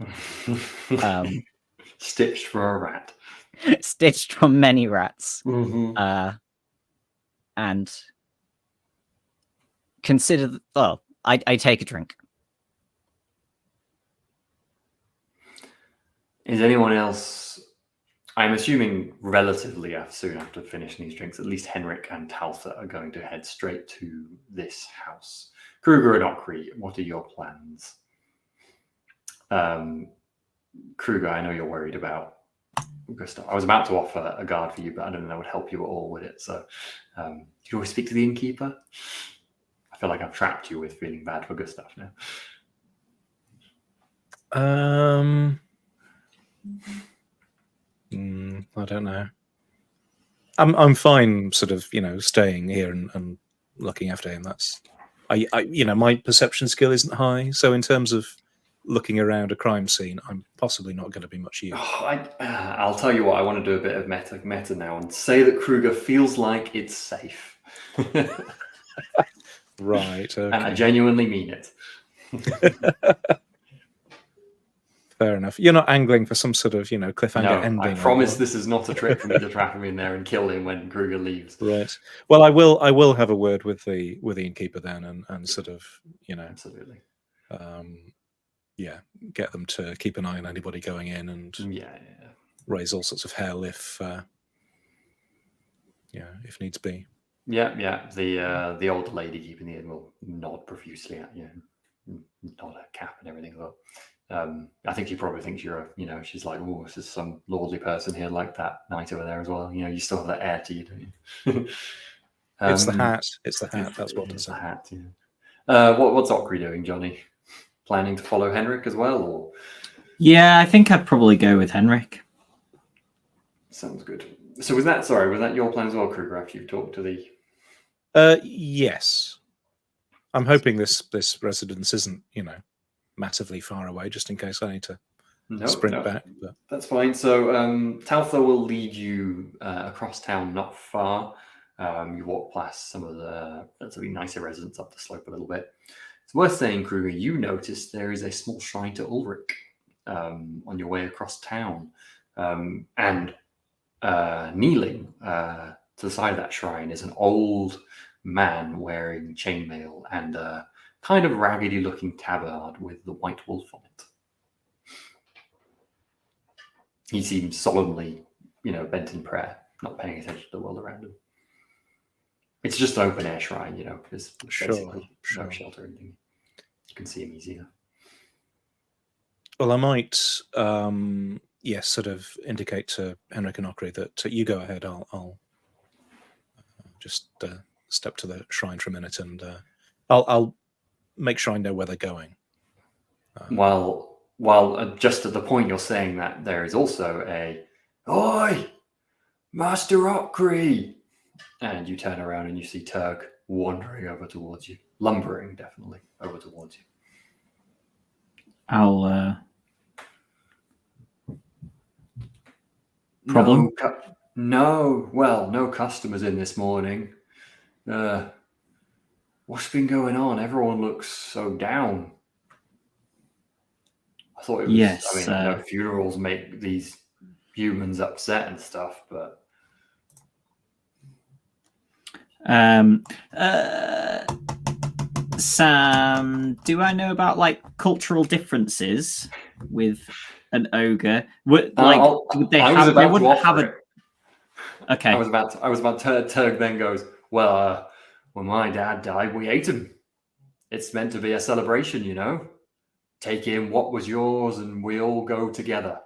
Stitched for a rat. stitched from many rats, Mm-hmm. and consider. Well, I take a drink. Is anyone else? I'm assuming relatively soon after finishing these drinks, at least Henrik and Taltha are going to head straight to this house. Kruger and Okri, what are your plans? Kruger, I know you're worried about Gustav. I was about to offer a guard for you, but I don't know that would help you at all with it. So you always speak to the innkeeper? I feel like I've trapped you with feeling bad for Gustav now. I don't know. I'm fine, sort of, staying here and looking after him. That's, my perception skill isn't high, so in terms of looking around a crime scene, I'm possibly not going to be much use. I'll tell you what. I want to do a bit of meta now and say that Kruger feels like it's safe. Right. Okay. And I genuinely mean it. Fair enough. You're not angling for some sort of, cliffhanger ending. I promise this is not a trick for me to trap him in there and kill him when Kruger leaves. Right. Well, I will have a word with the innkeeper then, and sort of, Absolutely. Get them to keep an eye on anybody going in and raise all sorts of hell if needs be. Yeah. The old lady keeping the inn will nod profusely at you, nod her cap and everything. Well, I think she probably thinks you're she's like, oh, this is some lordly person here, like that knight over there as well. You still have that air to you, don't you? It's the hat. It's the hat. That's what it's the hat. Yeah. What's Okri doing, Jonny? Planning to follow Henrik as well, or? Yeah, I think I'd probably go with Henrik. Sounds good. So was that your plan as well, Kruger? After you've talked to the? Yes. I'm hoping this residence isn't massively far away, just in case I need to sprint back. But that's fine. So Taltha will lead you across town, not far. You walk past some of the relatively nicer residents up the slope a little bit. It's worth saying, Kruger, you noticed there is a small shrine to Ulrich on your way across town, and kneeling to the side of that shrine is an old man wearing chainmail and a kind of raggedy-looking tabard with the white wolf on it. He seems solemnly, bent in prayer, not paying attention to the world around him. It's just an open-air shrine, There's basically no shelter or anything. You can see him easier. Well, I might, sort of indicate to Henrik and Okri that you go ahead. I'll just step to the shrine for a minute, and I'll make sure I know where they're going. While just at the point you're saying that, there is also a "Oi, Master Okri!" and you turn around and you see Turg wandering over towards you, lumbering definitely over towards you. I'll problem? No customers in this morning. What's been going on? Everyone looks so down. I thought it was. Yes, I know funerals make these humans upset and stuff, but Sam, do I know about cultural differences with an ogre? Would they have? They wouldn't have a. Okay. I was about to. Turg then goes, well, when my dad died, we ate him. It's meant to be a celebration, Take in what was yours, and we all go together.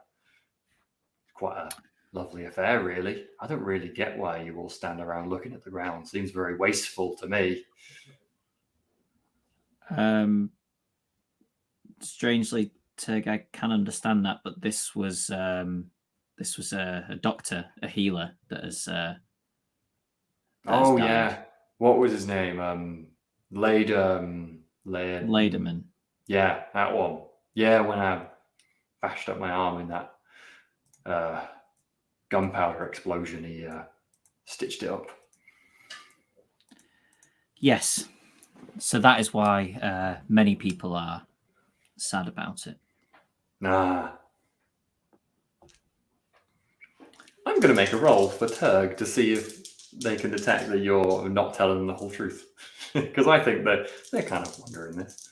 Quite a lovely affair, really. I don't really get why you all stand around looking at the ground. Seems very wasteful to me. Strangely, Turg, I can understand that, but this was a doctor, a healer that has. Oh died. yeah, what was his name? Lederman. Yeah, that one. Yeah, when I bashed up my arm in that gunpowder explosion, he stitched it up. Yes, so that is why many people are sad about it. Nah. I'm going to make a roll for Turg to see if they can detect that you're not telling them the whole truth. Because I think that they're kind of wondering this.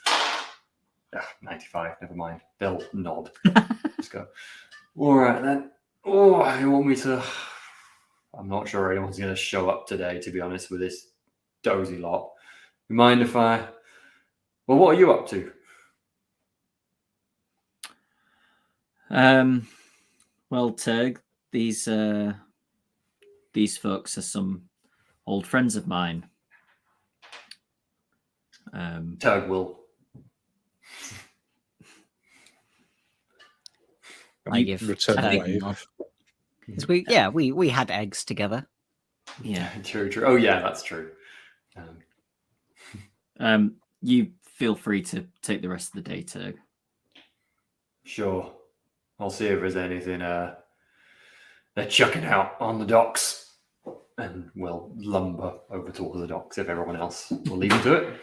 95, never mind. They'll nod. Just go, all right then. Oh, you want me to... I'm not sure anyone's going to show up today, to be honest, with this dozy lot. You mind if I... Well, what are you up to? Well, Turg, these folks are some old friends of mine. Turg will. I give return a big wave. nod. 'Cause we had eggs together. Yeah. True. Oh, yeah, that's true. You feel free to take the rest of the day, Turg. Sure. I'll see if there's anything they're chucking out on the docks. And we'll lumber over towards the docks if everyone else will leave them to it.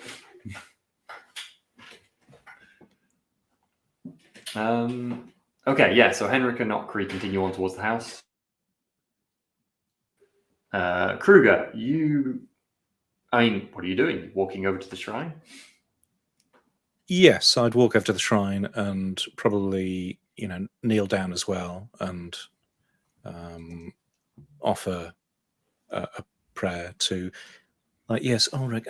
Okay, yeah, so Henrik and Notkree continue on towards the house. Kruger, what are you doing? Walking over to the shrine? Yes, I'd walk over to the shrine and probably, kneel down as well and offer a prayer to, yes, Ulrich.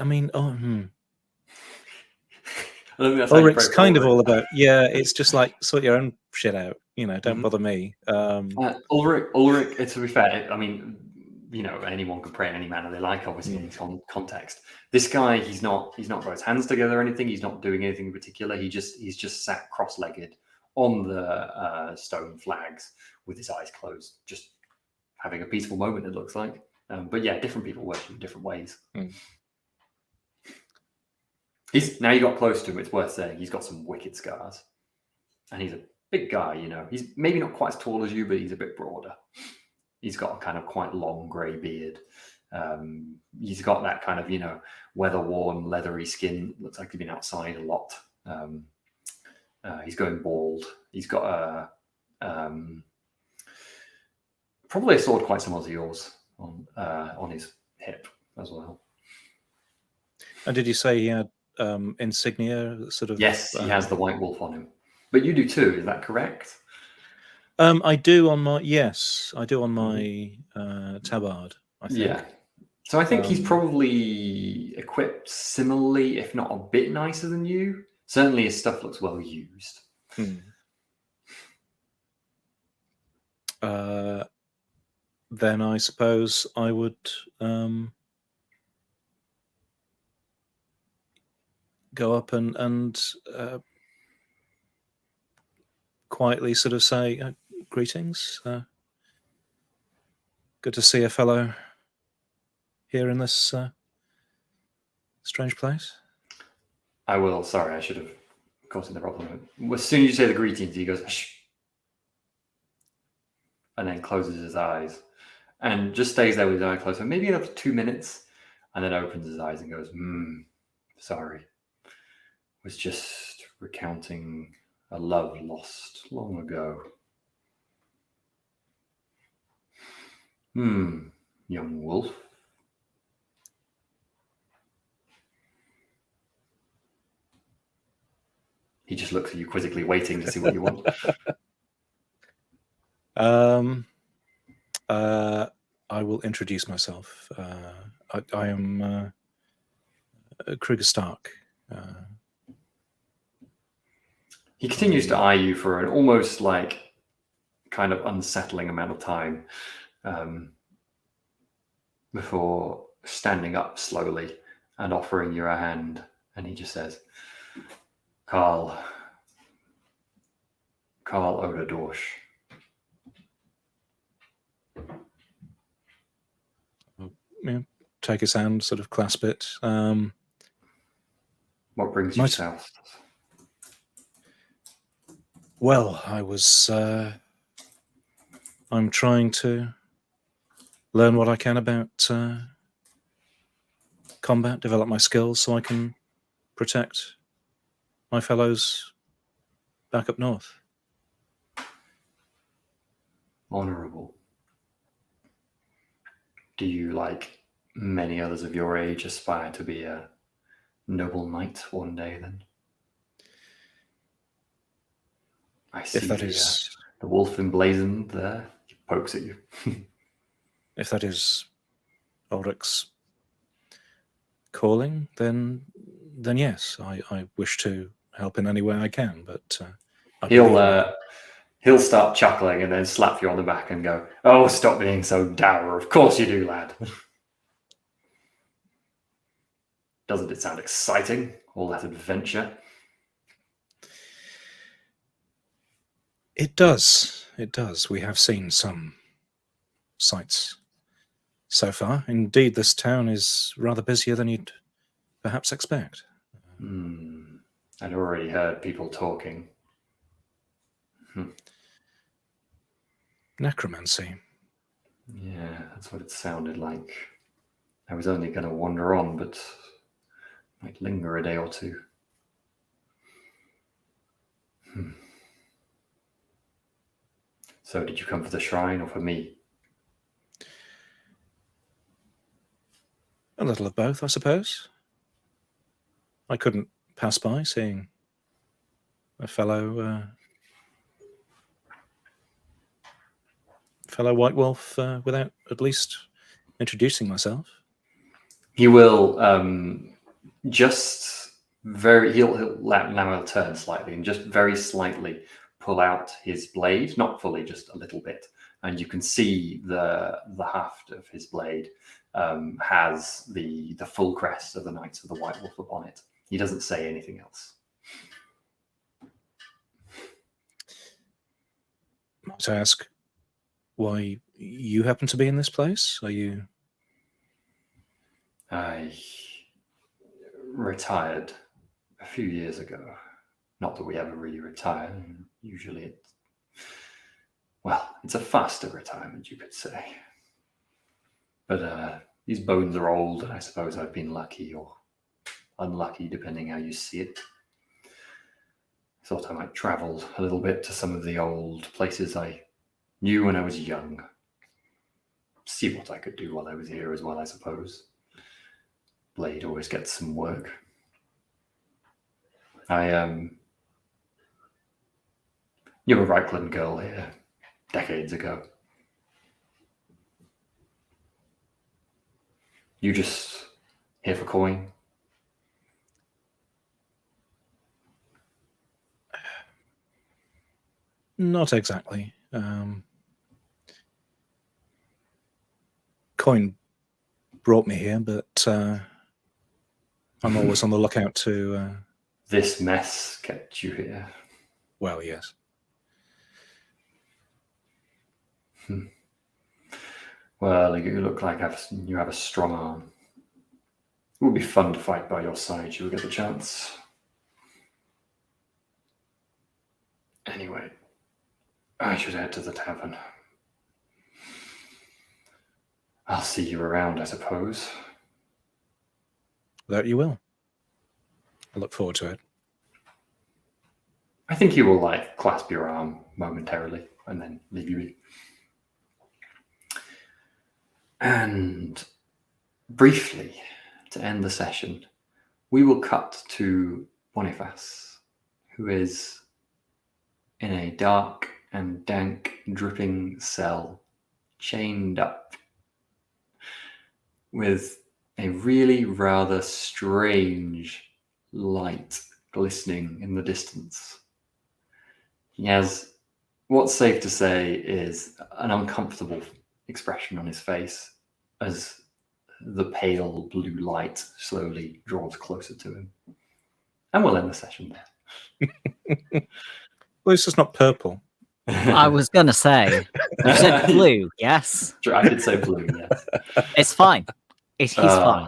Ulrich's kind of all about, it's just like sort your own shit out, don't bother me. Ulrich, to be fair, anyone can pray in any manner they like, obviously, in context. This guy, he's not got his hands together or anything. He's not doing anything in particular. He's just sat cross-legged on the stone flags with his eyes closed, just having a peaceful moment, it looks like. But yeah, different people worship in different ways. Now you got close to him, it's worth saying he's got some wicked scars. And he's a big guy, He's maybe not quite as tall as you, but he's a bit broader. He's got a kind of quite long grey beard. He's got that kind of, weather-worn, leathery skin. Looks like he's been outside a lot. He's going bald. He's got probably a sword quite similar to yours on his hip as well. And did you say he had insignia, sort of? Yes, he has the white wolf on him. But you do too, is that correct? I do on my tabard, I think. Yeah. So I think he's probably equipped similarly, if not a bit nicer than you. Certainly his stuff looks well used. Then I suppose I would go up and quietly sort of say, greetings. Good to see a fellow here in this strange place. I will. Sorry, I should have caught in the problem. As soon as you say the greetings, he goes, shh, and then closes his eyes and just stays there with his eyes closed for maybe another 2 minutes, and then opens his eyes and goes, sorry. Was just recounting a love lost long ago. Young wolf. He just looks at you quizzically, waiting to see what you want. I will introduce myself. I am Kruger Stark. He continues to eye you for an almost like kind of unsettling amount of time before standing up slowly and offering you a hand. And he just says, Carl, Karl oder Dorsch. Yeah, take his hand, sort of clasp it. What brings you south? Well, I'm trying to learn what I can about combat, develop my skills so I can protect my fellows back up north. Honourable. Do you, like many others of your age, aspire to be a noble knight one day then? I see If that is, the wolf emblazoned there. He pokes at you. if that is Ulrich's calling, then yes, I wish to help in any way I can. But he'll start chuckling and then slap you on the back and go, "Oh, stop being so dour. Of course you do, lad." Doesn't it sound exciting, all that adventure? It does. It does. We have seen some sights so far. Indeed, this town is rather busier than you'd perhaps expect. I'd already heard people talking. Necromancy. Yeah, that's what it sounded like. I was only going to wander on, but might linger a day or two. So did you come for the shrine or for me? A little of both, I suppose. I couldn't pass by seeing a fellow White Wolf without at least introducing myself. He will he'll now turn slightly and just very slightly pull out his blade, not fully, just a little bit, and you can see the haft of his blade has the full crest of the Knights of the White Wolf upon it. He doesn't say anything else. Might I ask why you happen to be in this place? Are you? I retired a few years ago. Not that we ever really retire. Usually it's a faster retirement, you could say. But these bones are old, and I suppose I've been lucky or unlucky, depending how you see it. Thought I might travel a little bit to some of the old places I knew when I was young. See what I could do while I was here as well, I suppose. Blade always gets some work. I knew a Reichland girl here decades ago. You just here for coin? Not exactly. Coin brought me here, but I'm always on the lookout to... This mess kept you here? Well, yes. Well, you look like you have a strong arm. It would be fun to fight by your side if you get the chance. Anyway, I should head to the tavern. I'll see you around, I suppose. That you will. I look forward to it. I think he will clasp your arm momentarily and then leave you be. And briefly, to end the session, we will cut to Boniface, who is in a dark and dank, dripping cell, chained up, with a really rather strange light glistening in the distance. He has, what's safe to say, is an uncomfortable expression on his face as the pale blue light slowly draws closer to him. And we'll end the session there. Well, it's just not purple. I was gonna say, you said blue, yes? Sure, I did say blue, yes. It's fine. He's fine.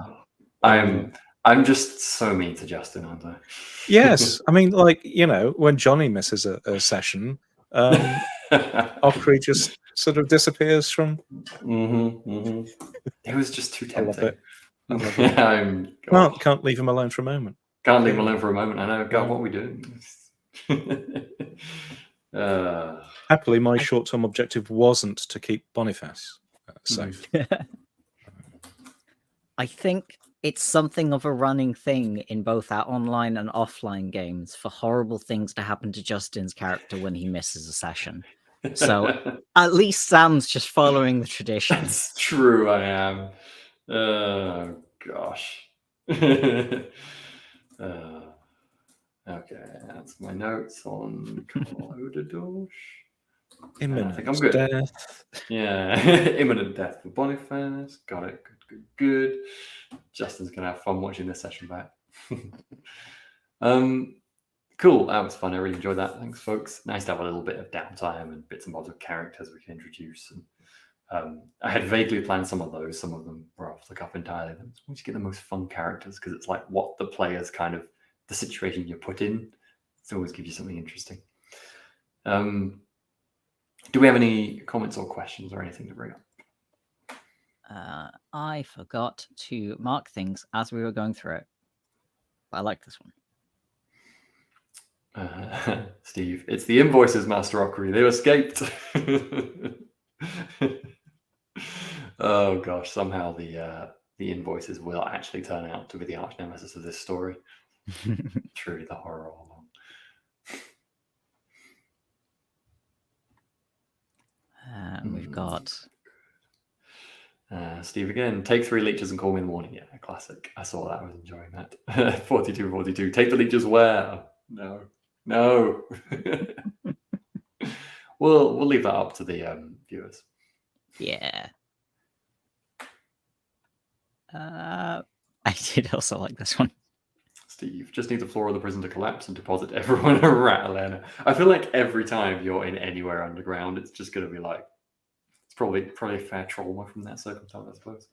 I'm just so mean to Justin, aren't I? Yes, I mean, like, when Jonny misses a session, Ockery just sort of disappears from. It was just too I love tempting. it. Can't leave him alone for a moment. Can't leave him alone for a moment. I know. God, what are we doing? Happily, my short-term objective wasn't to keep Boniface safe. I think it's something of a running thing in both our online and offline games for horrible things to happen to Justin's character when he misses a session. So at least Sam's just following the tradition. That's true, I am. Oh, gosh. Okay, that's my notes on Colodadosh. Imminent I think I'm good. death. Yeah, imminent death for Boniface. Got it. Good. Justin's gonna have fun watching this session back. Cool. That was fun. I really enjoyed that. Thanks, folks. Nice to have a little bit of downtime and bits and bobs of characters we can introduce. And I had vaguely planned some of those. Some of them were off the cuff entirely. Once you get the most fun characters, because it's like what the players kind of the situation you're put in. It always gives you something interesting. Do we have any comments or questions or anything to bring up? I forgot to mark things as we were going through it. But I like this one. Steve, it's the invoices, Master Ockery. They escaped. Oh gosh, somehow the invoices will actually turn out to be the arch nemesis of this story. Truly the horror all along. We've got Steve again. Take 3 leeches and call me in the morning. Yeah, classic. I saw that. I was enjoying that. 42. Take the leeches where? No. We'll leave that up to the viewers. Yeah. I did also like this one. Steve, just need the floor of the prison to collapse and deposit everyone a Ratalana. I feel like every time you're in anywhere underground, it's just going to be like, it's probably a fair trauma from that circumstance, I suppose.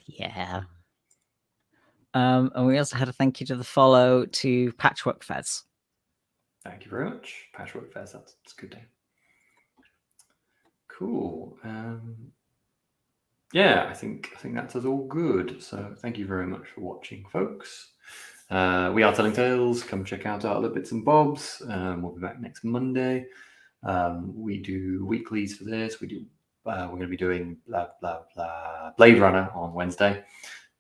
Yeah. And we also had a thank you to the follow to Patchwork Fez. Thank you very much. Patchwork Fez, that's a good day. Cool. Yeah, I think that's us all good. So thank you very much for watching, folks. We are telling tales. Come check out our other bits and bobs. We'll be back next Monday. We do weeklies for this. We're going to be doing Blade Runner on Wednesday,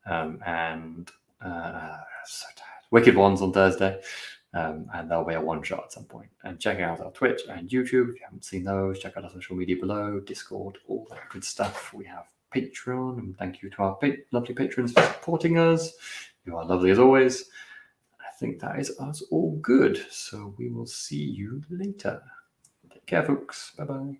and so tired. Wicked Ones on Thursday, and there'll be a one shot at some point. And check out our Twitch and YouTube if you haven't seen those. Check out our social media below, Discord, all that good stuff. We have Patreon, and thank you to our lovely patrons for supporting us. You are lovely as always. I think that is us all good. So we will see you later. Take care, folks. Bye-bye.